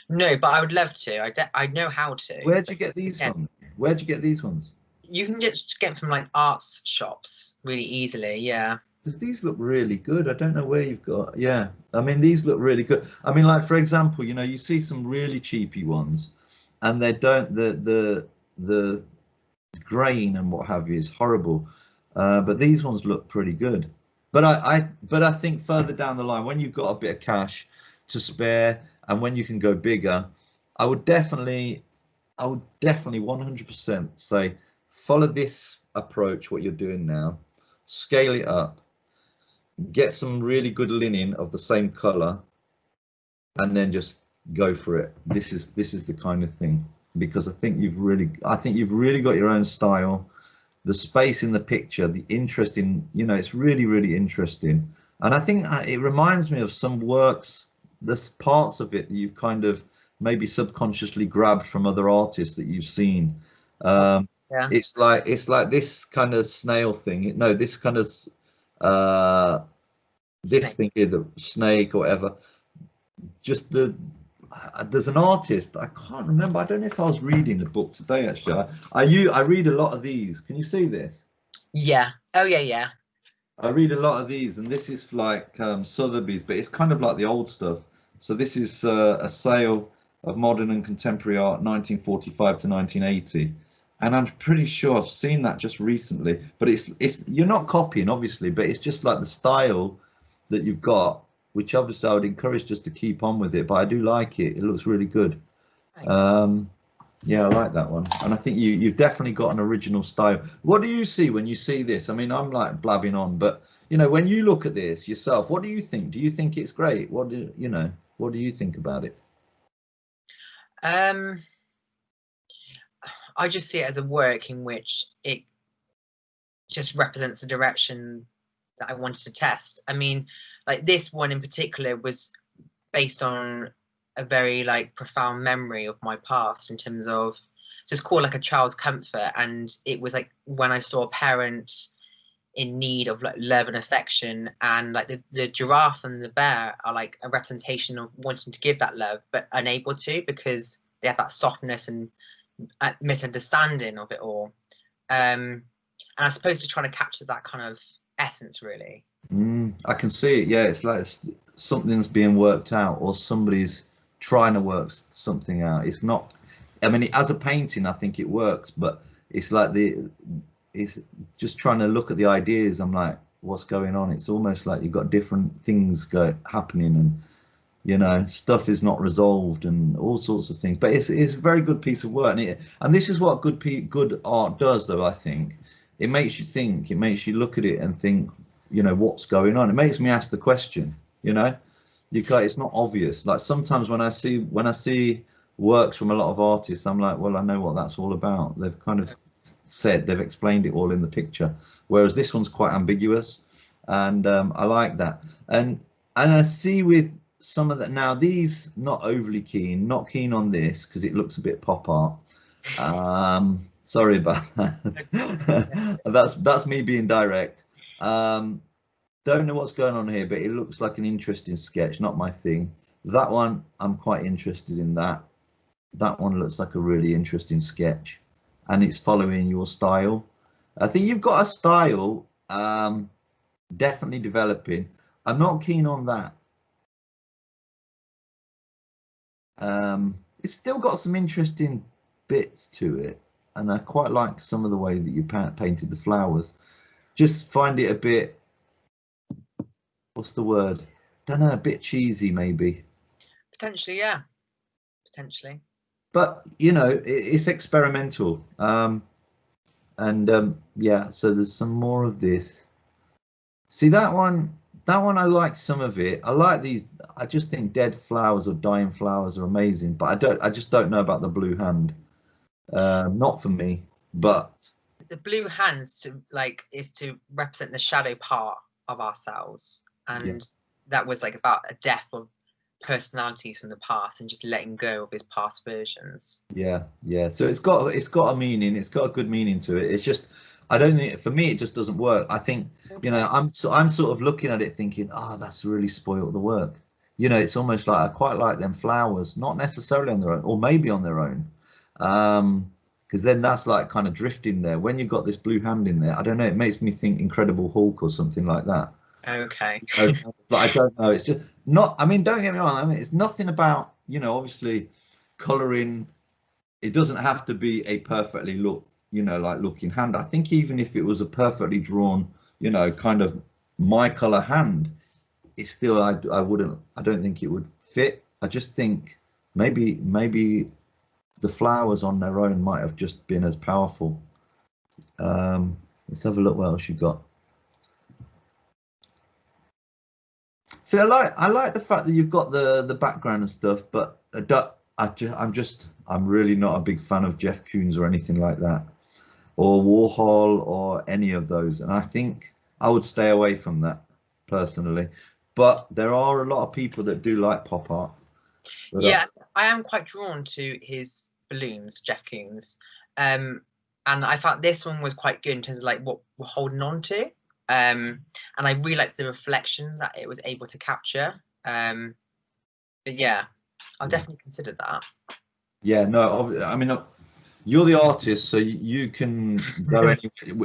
No, but I would love to. I know how to. Where'd you get these from? Where'd you get these ones? You can just get them from like arts shops really easily. Yeah. Because these look really good. I don't know where you've got. Yeah, I mean, these look really good. I mean, like, for example, you see some really cheapy ones, and they don't, the grain and what have you is horrible, but these ones look pretty good. But I think further down the line, when you've got a bit of cash to spare and when you can go bigger, I would definitely 100% say follow this approach, what you're doing now, scale it up, get some really good linen of the same color, and then just go for it. This is the kind of thing, because I think you've really got your own style, the space in the picture, the interest in, it's really, really interesting. And I think it reminds me of some works, there's parts of it that you've kind of maybe subconsciously grabbed from other artists that you've seen. Yeah. It's like this kind of snail thing. No, this kind of this thing here, the snake or whatever. Just there's an artist, I can't remember. I don't know if I was reading the book today actually. I read a lot of these. Can you see this? Yeah. Oh yeah, yeah. I read a lot of these, and this is like Sotheby's, but it's kind of like the old stuff. So this is a sale of modern and contemporary art, 1945 to 1980, and I'm pretty sure I've seen that just recently. But it's you're not copying, obviously, but it's just like the style that you've got, which obviously I would encourage just to keep on with it. But I do like it; it looks really good. Yeah, I like that one, and I think you've definitely got an original style. What do you see when you see this? I mean, I'm like blabbing on, but when you look at this yourself, what do you think? Do you think it's great? What do you think about it? I just see it as a work in which it just represents the direction that I wanted to test. I mean, like this one in particular was based on a very like profound memory of my past, in terms of, so it's called like a child's comfort, and it was like when I saw a parent in need of like love and affection, and like the giraffe and the bear are like a representation of wanting to give that love but unable to, because they have that softness and misunderstanding of it all. And I'm supposed to try to capture that kind of essence, really. I can see it. Yeah, it's like something's being worked out, or somebody's trying to work something out. It's not, I mean, as a painting, I think it works, but it's like it's just trying to look at the ideas. I'm like, what's going on. It's almost like you've got different things happening, and you know, stuff is not resolved and all sorts of things. But it's a very good piece of work, and this is what good art does, though. I think it makes you think. It makes you look at it and think, you know, what's going on. It makes me ask the question. You know, it's not obvious. Like sometimes when I see works from a lot of artists, I'm like, well, I know what that's all about. They've kind of they've explained it all in the picture, whereas this one's quite ambiguous, and I like that. And I see with some of that now, these not overly keen, not keen on this because it looks a bit pop art. Sorry about that. That's me being direct. Don't know what's going on here, but it looks like an interesting sketch, not my thing. That one, I'm quite interested in that. That one looks like a really interesting sketch, and it's following your style. I think you've got a style, definitely developing. I'm not keen on that. It's still got some interesting bits to it, and I quite like some of the way that you painted the flowers. Just find it a bit, what's the word? Don't know, a bit cheesy maybe. Potentially, yeah. Potentially. But you know, it's experimental. Yeah, so there's some more of this. See that one I like some of it. I like these. I just think dead flowers or dying flowers are amazing, but I just don't know about the blue hand. Not for me. But the blue hands is to represent the shadow part of ourselves, and yeah, that was like about a death of personalities from the past and just letting go of his past versions. Yeah, so it's got a meaning. It's got a good meaning to it. It's just, I don't think, for me it just doesn't work. I think, you know, I'm sort of looking at it thinking, oh, that's really spoiled the work. You know, it's almost like I quite like them flowers, not necessarily on their own, or maybe on their own, because then that's like kind of drifting there. When you've got this blue hand in there, I don't know, it makes me think Incredible Hulk or something like that. Okay. But I don't know. It's just not. I mean, don't get me wrong. I mean, it's nothing about, you know, obviously colouring. It doesn't have to be a perfectly looking hand. I think even if it was a perfectly drawn, you know, kind of my color hand, it's still, I don't think it would fit. I just think maybe the flowers on their own might have just been as powerful. Let's have a look what else you got. So I like the fact that you've got the background and stuff, but I'm really not a big fan of Jeff Koons or anything like that, or Warhol or any of those, and I think I would stay away from that personally. But there are a lot of people that do like pop art. Yeah, I am quite drawn to his balloons, Jeff Koons, and I thought this one was quite good in terms of like what we're holding on to. And I really liked the reflection that it was able to capture. But yeah, I'll definitely consider that. Yeah, no, I mean, you're the artist, so you can go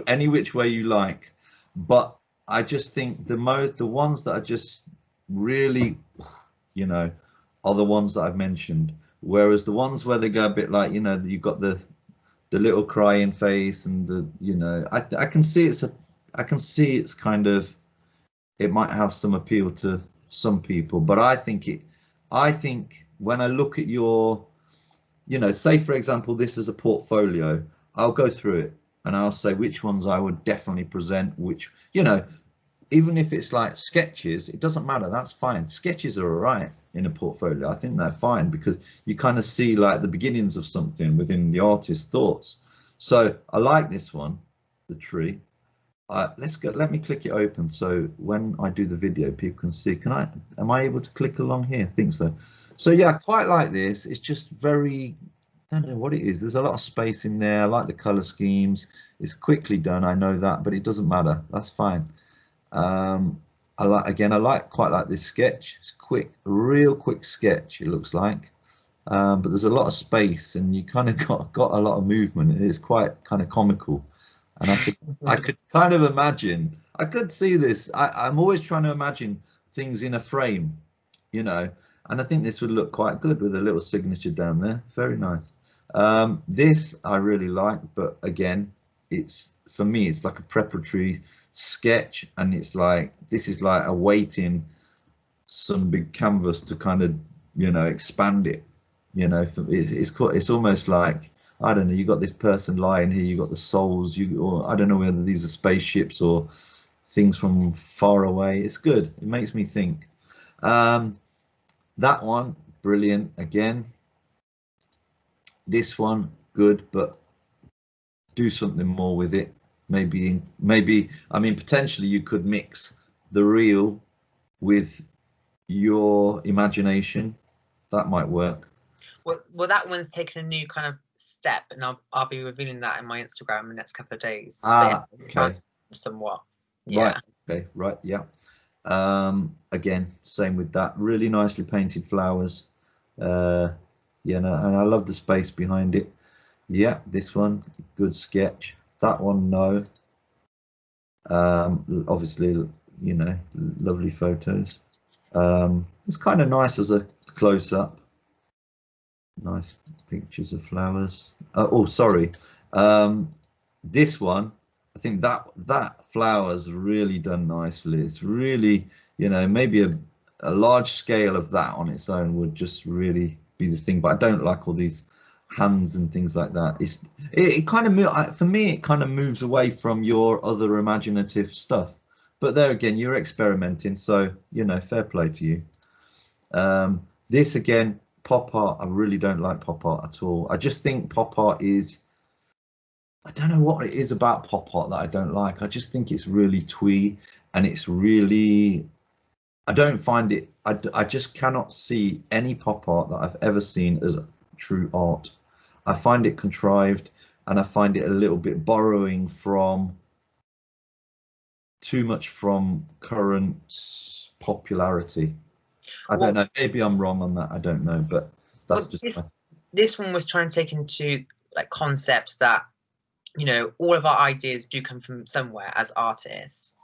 any which way you like. But I just think the ones that are just really, you know, are the ones that I've mentioned. Whereas the ones where they go a bit like, you know, you've got the little crying face and the, you know, I can see it's kind of, it might have some appeal to some people, but I think when I look at your, you know, say for example, this is a portfolio, I'll go through it and I'll say which ones I would definitely present, which, you know, even if it's like sketches, it doesn't matter, that's fine. Sketches are all right in a portfolio. I think they're fine because you kind of see like the beginnings of something within the artist's thoughts. So I like this one, the tree. Let me click it open so when I do the video people can see. Am I able to click along here? I think so. So yeah, I quite like this. It's just very, I don't know what it is. There's a lot of space in there. I like the color schemes. It's quickly done, I know that, but it doesn't matter. That's fine. I quite like this sketch. It's quick, real quick sketch, it looks like. But there's a lot of space and you kind of got a lot of movement. It is quite kind of comical. And I could kind of imagine, I could see this. I'm always trying to imagine things in a frame, you know, and I think this would look quite good with a little signature down there. Very nice. This I really like, but again, for me, it's like a preparatory sketch, and it's like this is like awaiting some big canvas to kind of, you know, expand it. You know, it's almost like, I don't know, you got this person lying here, you got the souls, or I don't know whether these are spaceships or things from far away. It's good. It makes me think. That one, brilliant again. This one, good, but do something more with it. Maybe, I mean, potentially you could mix the real with your imagination. That might work. Well, that one's taken a new kind of step, and I'll be revealing that in my Instagram in the next couple of days. Okay. Somewhat. Right. Yeah. Okay. Right. Yeah. Again, same with that. Really nicely painted flowers. Yeah, and I love the space behind it. Yeah, this one, good sketch. That one, no. Obviously, you know, lovely photos. It's kind of nice as a close-up. Nice pictures of flowers. Oh, sorry. This one, I think that flowers really done nicely. It's really, you know, maybe a large scale of that on its own would just really be the thing. But I don't like all these hands and things like that. It kind of, for me, it kind of moves away from your other imaginative stuff. But there again, you're experimenting, so, you know, fair play to you. This again, pop art, I really don't like pop art at all. I just think pop art is, I don't know what it is about pop art that I don't like. I just think it's really twee, and it's really, I don't find it, I just cannot see any pop art that I've ever seen as true art. I find it contrived, and I find it a little bit borrowing from too much from current popularity. I don't know, maybe I'm wrong on that, I don't know, but that's just this one was trying to take into like concept that, you know, all of our ideas do come from somewhere as artists,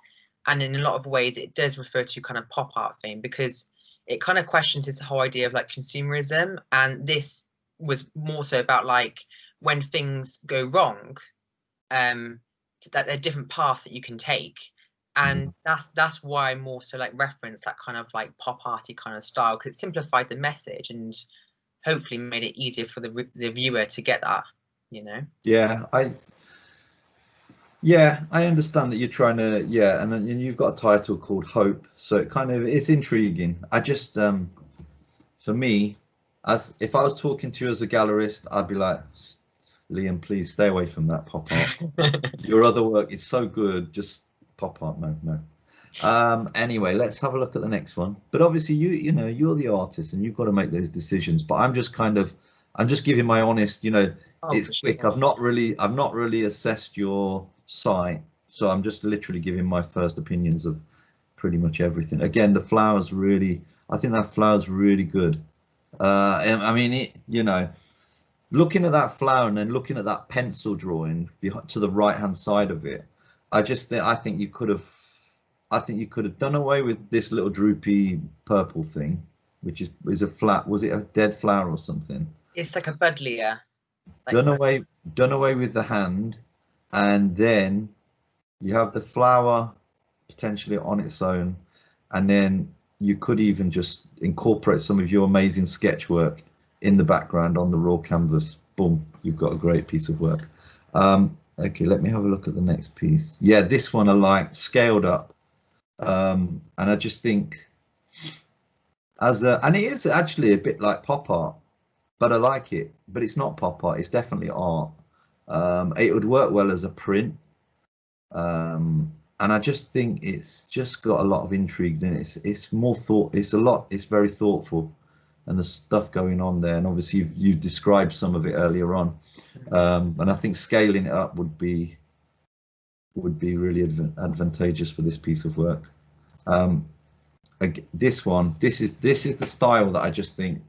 and in a lot of ways it does refer to kind of pop art thing, because it kind of questions this whole idea of like consumerism, and this was more so about like when things go wrong, so that there are different paths that you can take, and that's why I more so like reference that kind of like pop arty kind of style, because it simplified the message and hopefully made it easier for the viewer to get that, you know. Yeah, I understand that you're trying to, yeah, and you've got a title called Hope, so it kind of, it's intriguing. I just, for me, as if I was talking to you as a gallerist, I'd be like, Liam, please stay away from that pop art. Your other work is so good, just pop art, no. Anyway, let's have a look at the next one. But obviously, you know, you're the artist, and you've got to make those decisions. But I'm just giving my honest, you know, it's quick. Sure. I've not really assessed your site, so I'm just literally giving my first opinions of pretty much everything. Again, the flowers really, I think that flower's really good. I mean, you know, looking at that flower and then looking at that pencil drawing to the right hand side of it, I think you could have done away with this little droopy purple thing, which is was it a dead flower or something? It's like a buddleia. Like, Done away with the hand, and then you have the flower potentially on its own, and then you could even just incorporate some of your amazing sketch work in the background on the raw canvas. Boom, you've got a great piece of work. Okay, let me have a look at the next piece. Yeah, this one I like, scaled up. And I just think and it is actually a bit like pop art, but I like it. But it's not pop art, it's definitely art. It would work well as a print. And I just think it's just got a lot of intrigue in it. It's more thought, it's very thoughtful, and the stuff going on there. And obviously you've described some of it earlier on. And I think scaling it up would be really advantageous for this piece of work. This is the style that I just think,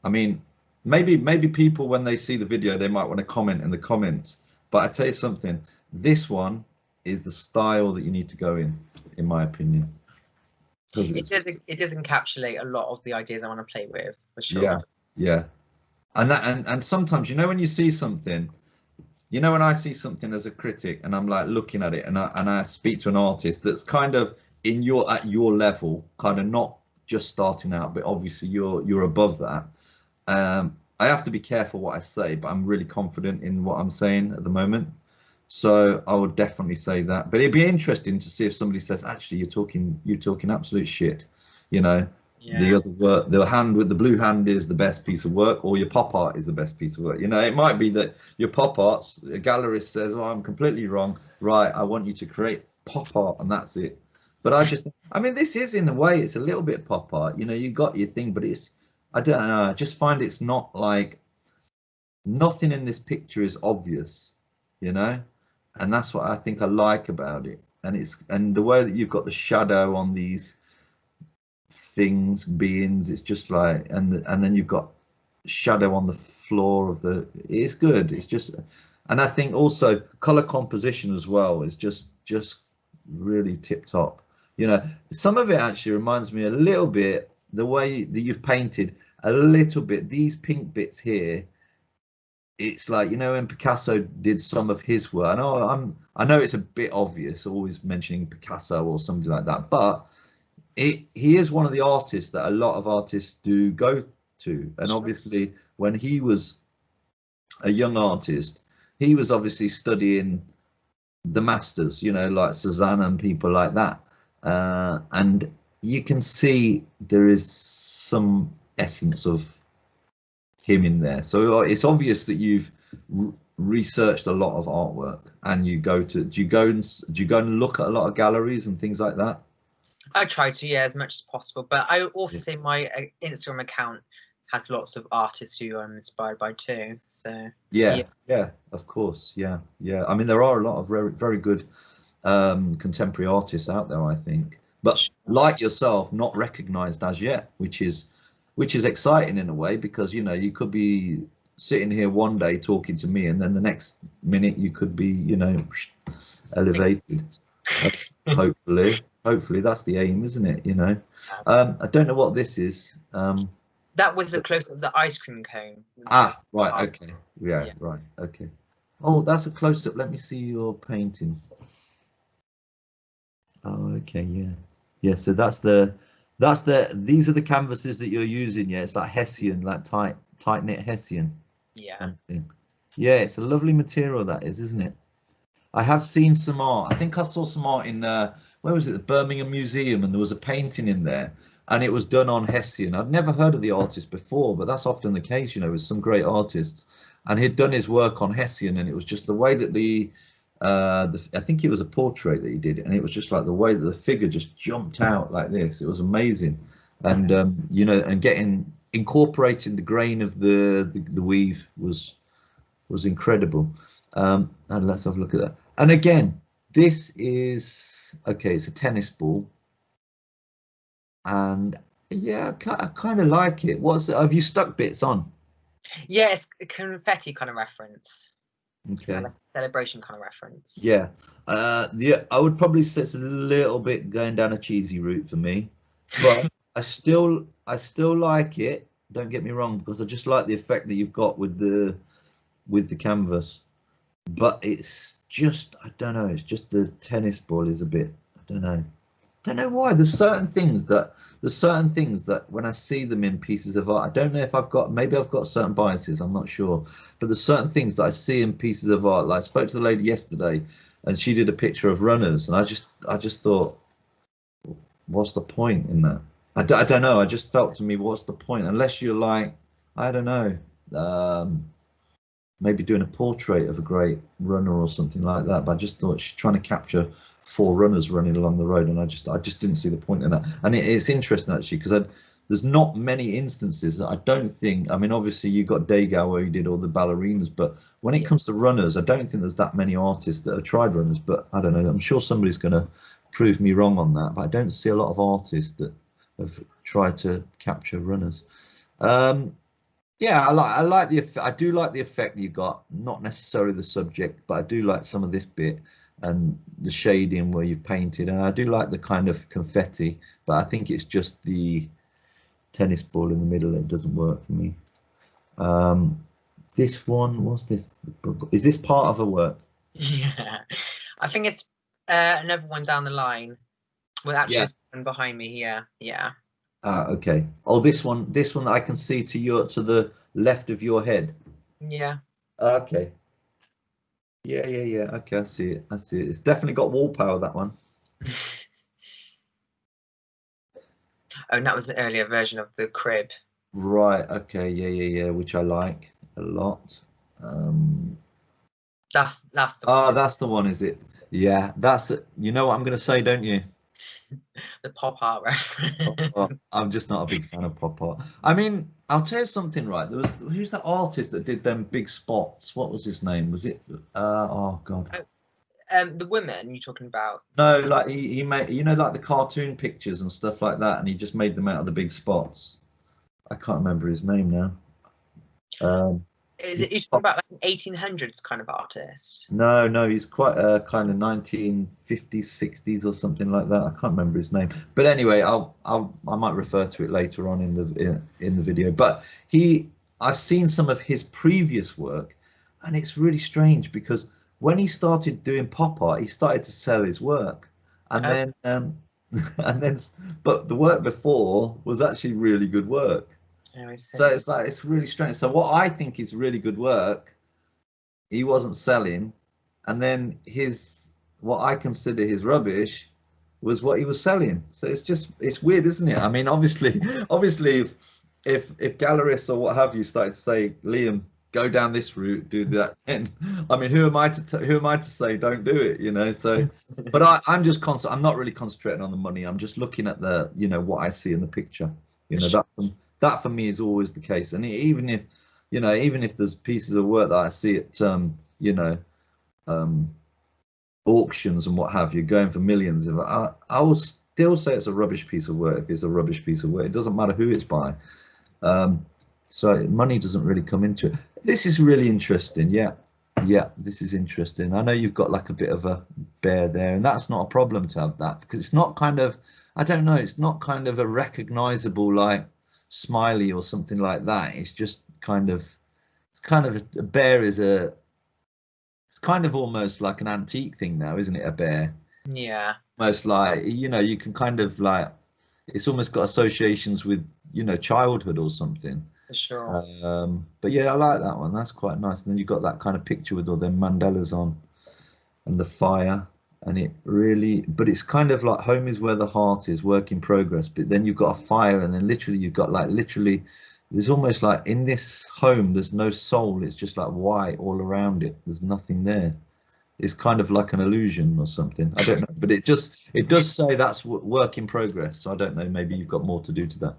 I mean, maybe people when they see the video they might want to comment in the comments, but I tell you something, this one is the style that you need to go in my opinion. It does encapsulate a lot of the ideas I want to play with, for sure. Yeah. And sometimes, you know, when you see something you know, when I see something as a critic and I'm like looking at it and I speak to an artist that's kind of in your at your level, kind of not just starting out, but obviously you're above that. I have to be careful what I say, but I'm really confident in what I'm saying at the moment. So I would definitely say that. But it'd be interesting to see if somebody says, actually, you're talking absolute shit. You know, the Yeah. other work, the hand with the blue hand is the best piece of work, or your pop art is the best piece of work. You know, it might be that your pop arts, a gallerist says, oh, I'm completely wrong. Right, I want you to create pop art and that's it. But I mean, this is in a way, it's a little bit pop art. You know, you got your thing, but I don't know. I just find it's not like nothing in this picture is obvious, you know, and that's what I think I like about it. And the way that you've got the shadow on these things, beings, it's just like, and then you've got shadow on the floor of the. It's good. It's just, and I think also color composition as well is just really tip top. You know, some of it actually reminds me a little bit the way that you've painted a little bit. These pink bits here, it's like, you know, when Picasso did some of his work. I know it's a bit obvious always mentioning Picasso or somebody like that, but he is one of the artists that a lot of artists do go to. And obviously when he was a young artist, he was obviously studying the masters, you know, like Cezanne and people like that. And you can see there is some essence of him in there. So it's obvious that you've researched a lot of artwork, and you go to do you go and look at a lot of galleries and things like that? I try to, yeah, as much as possible. But I also Yeah, say my Instagram account has lots of artists who I'm inspired by too. So yeah, yeah, of course, yeah, yeah. I mean, there are a lot of very, very good contemporary artists out there, I think, but sure. like yourself, not recognized as yet, which is exciting in a way, because you know you could be sitting here one day talking to me, and then the next minute you could be, you know, elevated. Ho- hopefully that's the aim, isn't it? You know, I don't know what this is. That was a close of the ice cream cone. Right, okay, yeah, Yeah. right, okay. Oh, that's a close up. Let me see your painting. Oh, okay, yeah, yeah. So these are the canvases that you're using. Yeah, it's like Hessian, like tight knit Hessian Yeah. kind of thing. Yeah, it's a lovely material that is, isn't it? I have seen some art. I think I saw some art in where was it? The Birmingham Museum, and there was a painting in there, and it was done on Hessian. I'd never heard of the artist before, but that's often the case, you know, with some great artists. And he'd done his work on Hessian, and it was just the way that I think it was a portrait that he did, and it was just like the way that the figure just jumped out like this. It was amazing, and you know, and getting incorporating the grain of the weave was incredible. And let's have a look at that. And again, this is okay. It's a tennis ball, and yeah, I kind of like it. Have you stuck bits on? Yeah, it's a confetti kind of reference. Kind of Okay. like a celebration kind of reference. Yeah. Yeah, I would probably say it's a little bit going down a cheesy route for me, but I still like it. Don't get me wrong, because I just like the effect that you've got with the canvas. But it's just, I don't know, it's just the tennis ball is a bit, I don't know why. There's certain things that when I see them in pieces of art, I don't know if maybe I've got certain biases, I'm not sure, but there's certain things that I see in pieces of art. Like I spoke to the lady yesterday, and she did a picture of runners, and I just thought, what's the point in that? I don't know. I just felt to me, what's the point? Unless you're like, I don't know, maybe doing a portrait of a great runner or something like that. But I just thought she's trying to capture four runners running along the road, and I just didn't see the point in that. And it's interesting actually, because there's not many instances that I don't think. I mean, obviously you got Degas where he did all the ballerinas, but when it Yeah. comes to runners, I don't think there's that many artists that have tried runners. But I don't know. I'm sure somebody's going to prove me wrong on that. But I don't see a lot of artists that have tried to capture runners. Um, yeah, I like the effect. I do like the effect that you got. Not necessarily the subject, but I do like some of this bit and the shading where you painted, and I do like the kind of confetti. But I think it's just the tennis ball in the middle that doesn't work for me. Um, This one, what's this? Is this part of a work? Yeah, I think it's another one down the line. Well, actually, Yeah. there's one behind me. Yeah, yeah, Ah, okay. Oh, this one that I can see to the left of your head. yeah. Okay. Yeah, yeah, yeah. Okay, I see it. I see it. It's definitely got wall power, that one. Oh, and that was an earlier version of the crib. Right. Okay. Yeah, yeah, yeah. Which I like a lot. Um, That's the one with that's the one, is it? Yeah, that's it. You know what I'm going to say, don't you? the pop art Pop reference. art. I'm just not a big fan of pop art. I mean, I'll tell you something, right? Who's that artist that did them big spots? What was his name? Was it? Oh God. The women you're talking about. No, like he made, you know, like the cartoon pictures and stuff like that, and he just made them out of the big spots. I can't remember his name now. Um, Is he's it you talking quite- about like an 1800s kind of artist? no, no, he's quite a kind of 1950s, 60s or something like that. I can't remember his name. But anyway, I might refer to it later on in the video. But I've seen some of his previous work, and it's really strange because when he started doing pop art, he started to sell his work, and Oh, then and then, but the work before was actually really good work. I So see. it's like it's really strange. So what I think is really good work, he wasn't selling, and then his what I consider his rubbish was what he was selling. So it's weird, isn't it? I mean, obviously, obviously, if gallerists or what have you started to say, Liam, go down this route, do that, and I mean, who am I to say don't do it? You know, so. But I'm just constant. I'm not really concentrating on the money. I'm just looking at the, what I see in the picture. You know, that for me is always the case. And even if, even if there's pieces of work that I see at, um, auctions and what have you, going for millions, I will still say it's a rubbish piece of work. If it's a rubbish piece of work, it doesn't matter who it's by. Um, so money doesn't really come into it. This is really interesting. Yeah. Yeah, this is interesting. I know you've got like a bit of a bear there, and that's not a problem to have that because it's not kind of, I don't know, it's not kind of a recognizable like smiley or something like that. It's just kind of, it's kind of a bear is it's kind of almost like an antique thing now, isn't it? A bear, Yeah, almost like, you can kind of like, it's almost got associations with, childhood or something. for sure. But yeah, I like that one. That's quite nice. And then you've got that kind of picture with all them mandalas on and the fire. And it really, but it's kind of like home is where the heart is, work in progress. But then you've got a fire, and then literally you've got like literally, there's almost like in this home, there's no soul. It's just like white all around it. There's nothing there. It's kind of like an illusion or something. I don't know, but it does say that's work in progress. So I don't know. Maybe you've got more to do to that.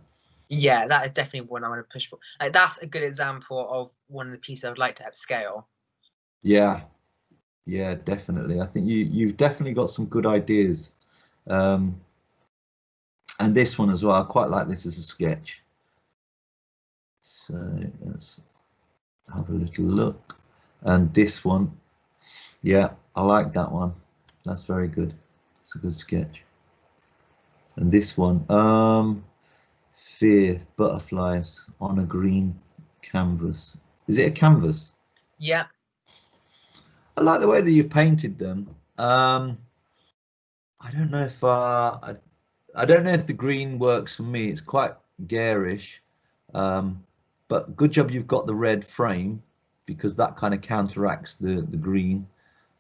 Yeah, that is definitely one I want to push for. Like that's a good example of one of the pieces I would like to upscale. Yeah, yeah, definitely. I think you've definitely got some good ideas. Um, and this one as well. I quite like this as a sketch. So let's have a little look. And this one, yeah, I like that one. That's very good. It's a good sketch. And this one, fear butterflies on a green canvas. Is it a canvas? Yeah, I like the way that you painted them. I don't know if I don't know if the green works for me. It's quite garish, um, but good job you've got the red frame because that kind of counteracts the green.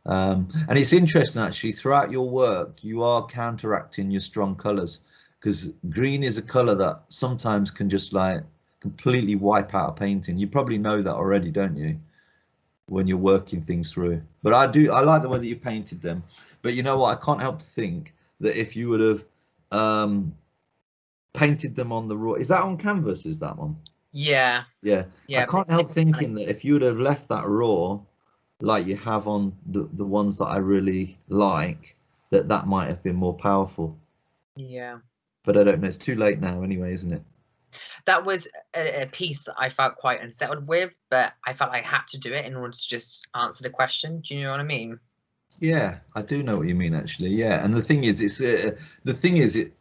And it's interesting actually, throughout your work, you are counteracting your strong colors because green is a color that sometimes can just like completely wipe out a painting. You probably know that already, don't you? When you're working things through. But I like the way that you painted them. But you know what? I can't help to think that if you would have um, painted them on the raw, is that on canvas? Is that one? yeah, Yeah. I yeah. But can't help thinking that if you would have left that raw, like you have on the ones that I really like, that might have been more powerful. yeah, But I don't know. It's too late now, anyway, isn't it? that was a piece that I felt quite unsettled with, but I felt I had to do it in order to just answer the question. Do you know what I mean? Yeah, I do know what you mean, actually. Yeah, and the thing is, it's the thing is, it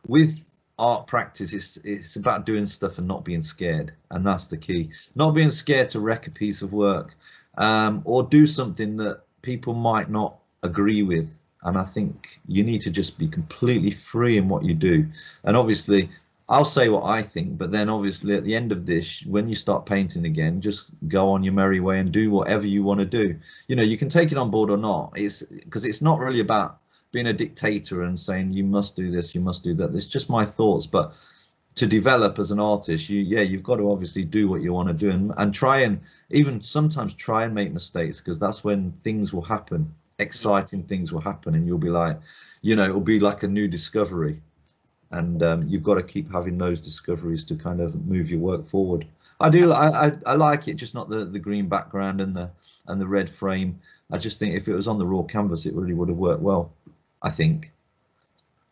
with art practice, it's about doing stuff and not being scared, and that's the key. Not being scared to wreck a piece of work, or do something that people might not agree with. And I think you need to just be completely free in what you do. And obviously I'll say what I think, but then obviously at the end of this, when you start painting again, just go on your merry way and do whatever you want to do. You know, you can take it on board or not. It's because it's not really about being a dictator and saying you must do this, you must do that. It's just my thoughts. But to develop as an artist, you've got to obviously do what you want to do, and try, and even sometimes try and make mistakes, because that's when things will happen. Exciting things will happen, and you'll be like, you know, it'll be like a new discovery. And you've got to keep having those discoveries to kind of move your work forward. I like it, just not the green background and the red frame. I just think if it was on the raw canvas, it really would have worked well, I think.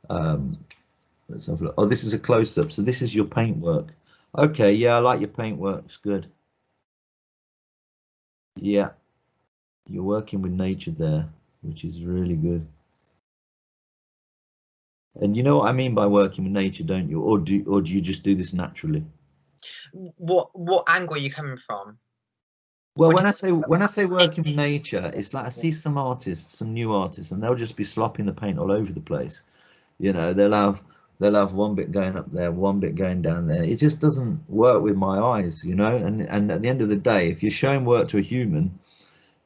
Let's have a look. Oh, this is a close-up. So this is your paintwork. Okay, yeah, I like your paintwork. It's good. Yeah, you're working with nature there, which is really good. And you know what I mean by working with nature, don't you? Or do you just do this naturally? What angle are you coming from? Well, when I say working with nature, it's like I see some artists, some new artists, and they'll just be slopping the paint all over the place. You know, they'll have one bit going up there, one bit going down there. It just doesn't work with my eyes, you know. And at the end of the day, if you're showing work to a human,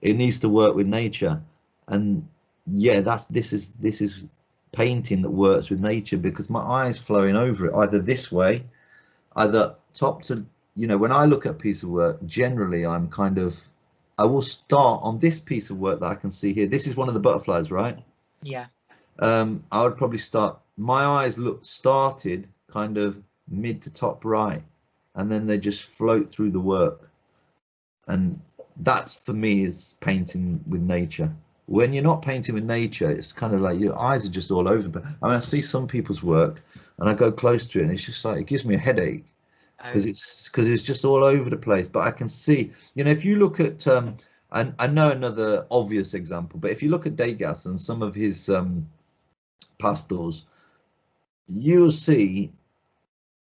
it needs to work with nature. And yeah, this is painting that works with nature, because my eyes flowing over it either this way, either top to, you know, when I look at a piece of work, generally I will start on this piece of work that I can see here. This is one of the butterflies, right? Yeah. I would probably start, my eyes started kind of mid to top right, and then they just float through the work. And that's, for me, is painting with nature. When you're not painting with nature, it's kind of like your eyes are just all over. But I mean, I see some people's work and I go close to it and it's just like, it gives me a headache, because it's just all over the place. But I can see, you know, if you look at I know another obvious example, but if you look at Degas and some of his pastels, you'll see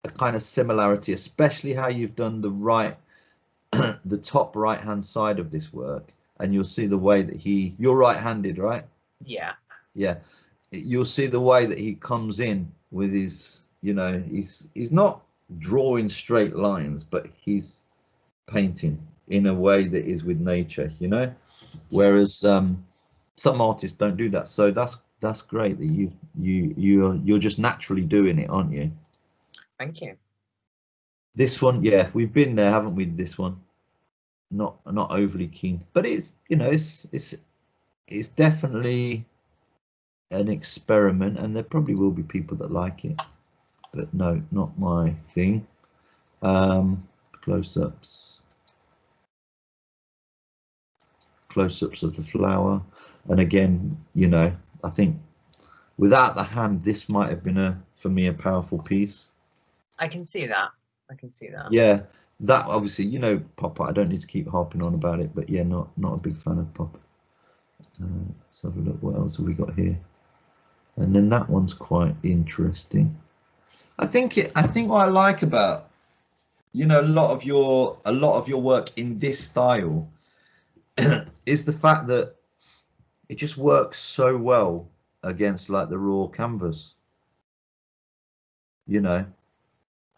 a kind of similarity, especially how you've done the top right hand side of this work, and you'll see the way that you're right-handed, right? Yeah. Yeah, you'll see the way that he comes in with his, you know, he's not drawing straight lines, but he's painting in a way that is with nature, you know. Whereas some artists don't do that. So that's great that you're just naturally doing it, aren't you? Thank you. This one, yeah, we've been there, haven't we? This one, not overly keen, but it's, you know, it's definitely an experiment, and there probably will be people that like it, but no, not my thing. Close-ups of the flower, and again, you know, I think without the hand, this might have been for me a powerful piece. I can see that. I can see that. Yeah, that obviously, you know, pop art, I don't need to keep harping on about it, but yeah, not a big fan of pop. Let's have a look, what else have we got here? And then that one's quite interesting. I think what I like about, you know, a lot of your work in this style is the fact that it just works so well against like the raw canvas, you know,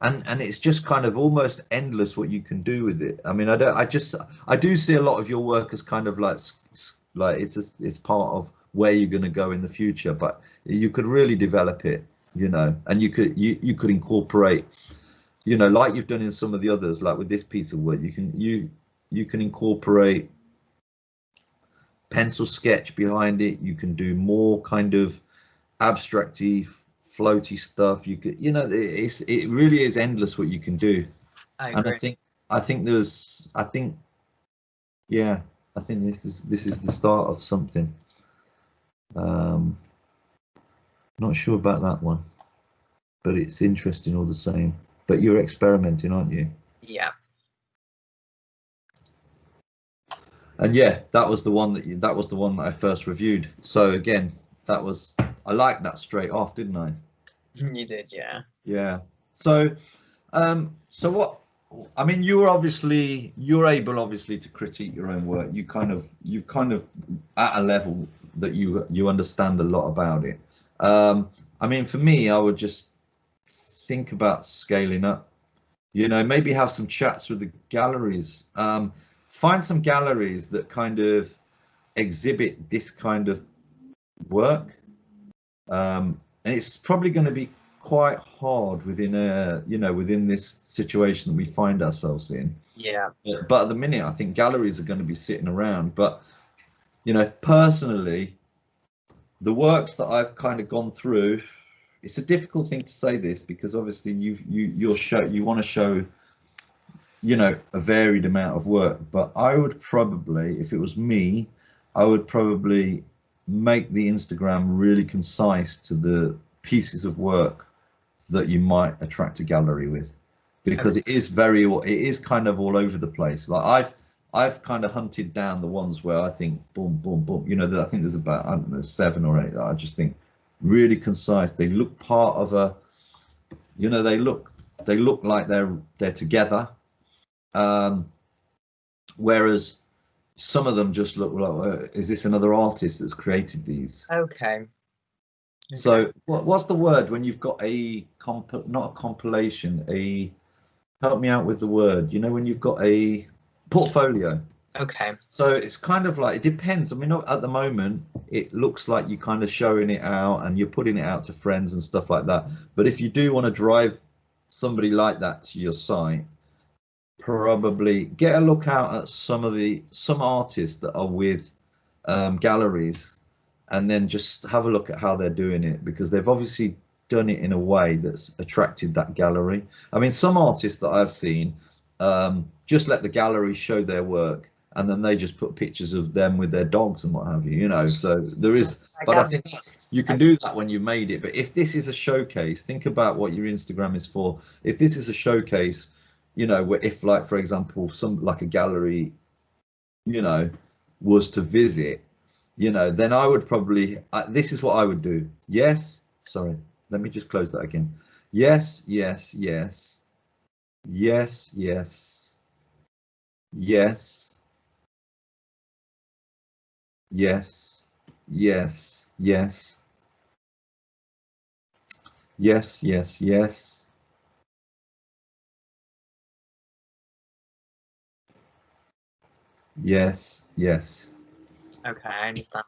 and it's just kind of almost endless what you can do with it. I mean, I do see a lot of your work as kind of like it's part of where you're going to go in the future, but you could really develop it, you know, and you could incorporate, you know, like you've done in some of the others, like with this piece of work, you can incorporate pencil sketch behind it. You can do more kind of abstracty, floaty stuff. You could, you know, it really is endless what you can do. I And agree. I think yeah, I think this is the start of something. Not sure about that one, but it's interesting all the same. But you're experimenting, aren't you? Yeah. And yeah, that was the one that I first reviewed. So again, I liked that straight off, didn't I? You did, yeah. Yeah. So, so what? I mean, you're able obviously to critique your own work. You've kind of at a level that you understand a lot about it. I mean, for me, I would just think about scaling up. You know, maybe have some chats with the galleries. Find some galleries that kind of exhibit this kind of work. And it's probably going to be quite hard within within this situation that we find ourselves in. Yeah. But at the minute, I think galleries are going to be sitting around. But you know, personally, the works that I've kind of gone through, it's a difficult thing to say this because obviously you want to show, you know, a varied amount of work. But I would probably, if it was me, I would probably make the Instagram really concise to the pieces of work that you might attract a gallery with, because Okay. it is kind of all over the place. Like I've kind of hunted down the ones where I think boom, boom, boom. You know, I think there's about, I don't know, 7 or 8 that I just think really concise. They look part of a, you know, they look like they're together. Whereas some of them just look like, is this another artist that's created these? Okay. So what's the word when you've got not a compilation, help me out with the word, you know, when you've got a portfolio. Okay. So it's kind of like, it depends. I mean, at the moment, it looks like you're kind of showing it out and you're putting it out to friends and stuff like that. But if you do want to drive somebody like that to your site, probably get a look out at some artists that are with galleries, and then just have a look at how they're doing it, because they've obviously done it in a way that's attracted that gallery. I mean, some artists that I've seen just let the gallery show their work, and then they just put pictures of them with their dogs and what have you, you know. So there is, but I think you can do that when you made it. But if this is a showcase, think about what your Instagram is for. If this is a showcase, you know, where if, like, for example, some like a gallery, you know, was to visit, you know, then I would probably, this is what I would do. Yes, sorry, let me just close that again. Yes, yes, yes, yes, yes, yes, yes, yes, yes, yes, yes, yes, yes, yes. Okay, I understand.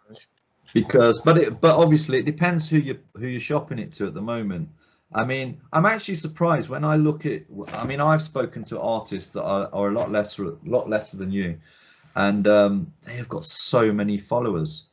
Because, but obviously it depends who you're shopping it to at the moment. I mean, I'm actually surprised when I look at, I mean, I've spoken to artists that are a lot lesser than you, and they have got so many followers,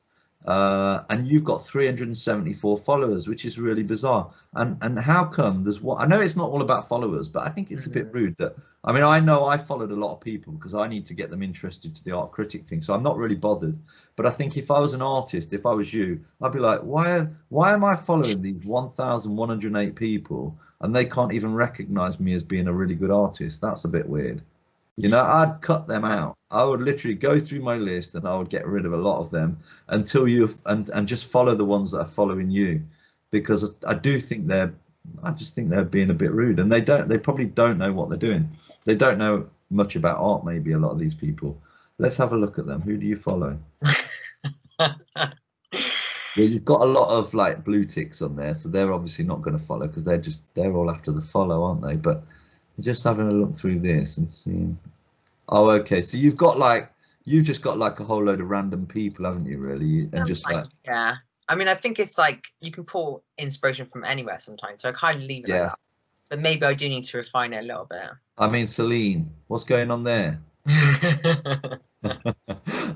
and you've got 374 followers, which is really bizarre. And how come there's what, I know it's not all about followers, but I think it's a bit rude that, I mean, I know I followed a lot of people because I need to get them interested to the art critic thing, so I'm not really bothered. But I think if I was an artist, if I was you, I'd be like, why am I following these 1,108 people and they can't even recognize me as being a really good artist? That's a bit weird. You know, I'd cut them out. I would literally go through my list and I would get rid of a lot of them until and just follow the ones that are following you, because I do think I just think they're being a bit rude, and they probably don't know what they're doing. They don't know much about art, maybe, a lot of these people. Let's have a look at them. Who do you follow? Well, you've got a lot of like blue ticks on there, so they're obviously not going to follow because they're all after the follow, aren't they? But just having a look through this and seeing. Oh, okay. So you've just got like a whole load of random people, haven't you, really? And just like, Yeah. I mean, I think it's like you can pull inspiration from anywhere sometimes, so I kind of leave it like yeah. that. But maybe I do need to refine it a little bit. I mean, Celine, what's going on there?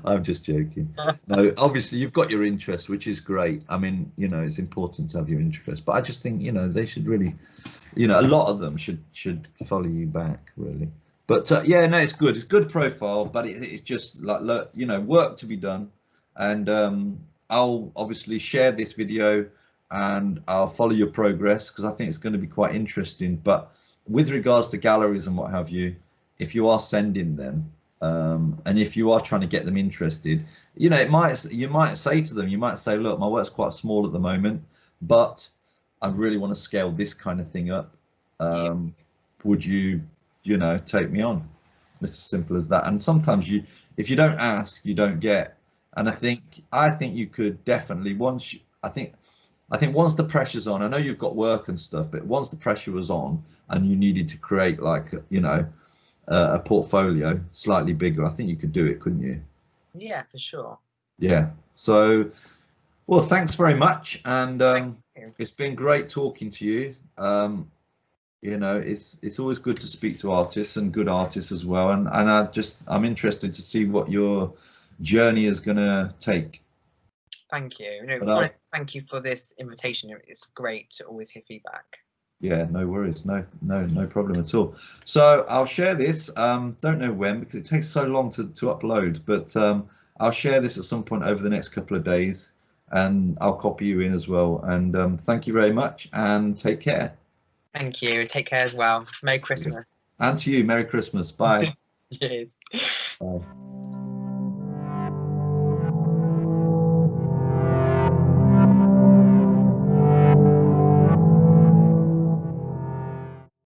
I'm just joking. No, obviously you've got your interest, which is great. I mean, you know, it's important to have your interest, but I just think, you know, they should really, you know, a lot of them should follow you back, really. But yeah, no, it's good. It's good profile, but it's just like, look, you know, work to be done. And I'll obviously share this video and I'll follow your progress because I think it's going to be quite interesting. But with regards to galleries and what have you, if you are sending them, and if you are trying to get them interested, you know, you might say to them, you might say, look, my work's quite small at the moment, but I really want to scale this kind of thing up. Would you, take me on? It's as simple as that. And sometimes if you don't ask, you don't get. And I think you could definitely I think once the pressure's on, I know you've got work and stuff, but once the pressure was on and you needed to create like, a portfolio slightly bigger, I think you could do it, couldn't you? Yeah, for sure. Yeah. So, well, thanks very much. And it's been great talking to you. It's always good to speak to artists and good artists as well. And I'm interested to see what your journey is going to take. Thank you. Thank you for this invitation. It's great to always hear feedback. Yeah, no worries. No problem at all. So I'll share this. Don't know when because it takes so long to upload, but I'll share this at some point over the next couple of days, and I'll copy you in as well. And thank you very much, and take care. Thank you. Take care as well. Merry Christmas. And to you, Merry Christmas. Bye. Cheers. Bye.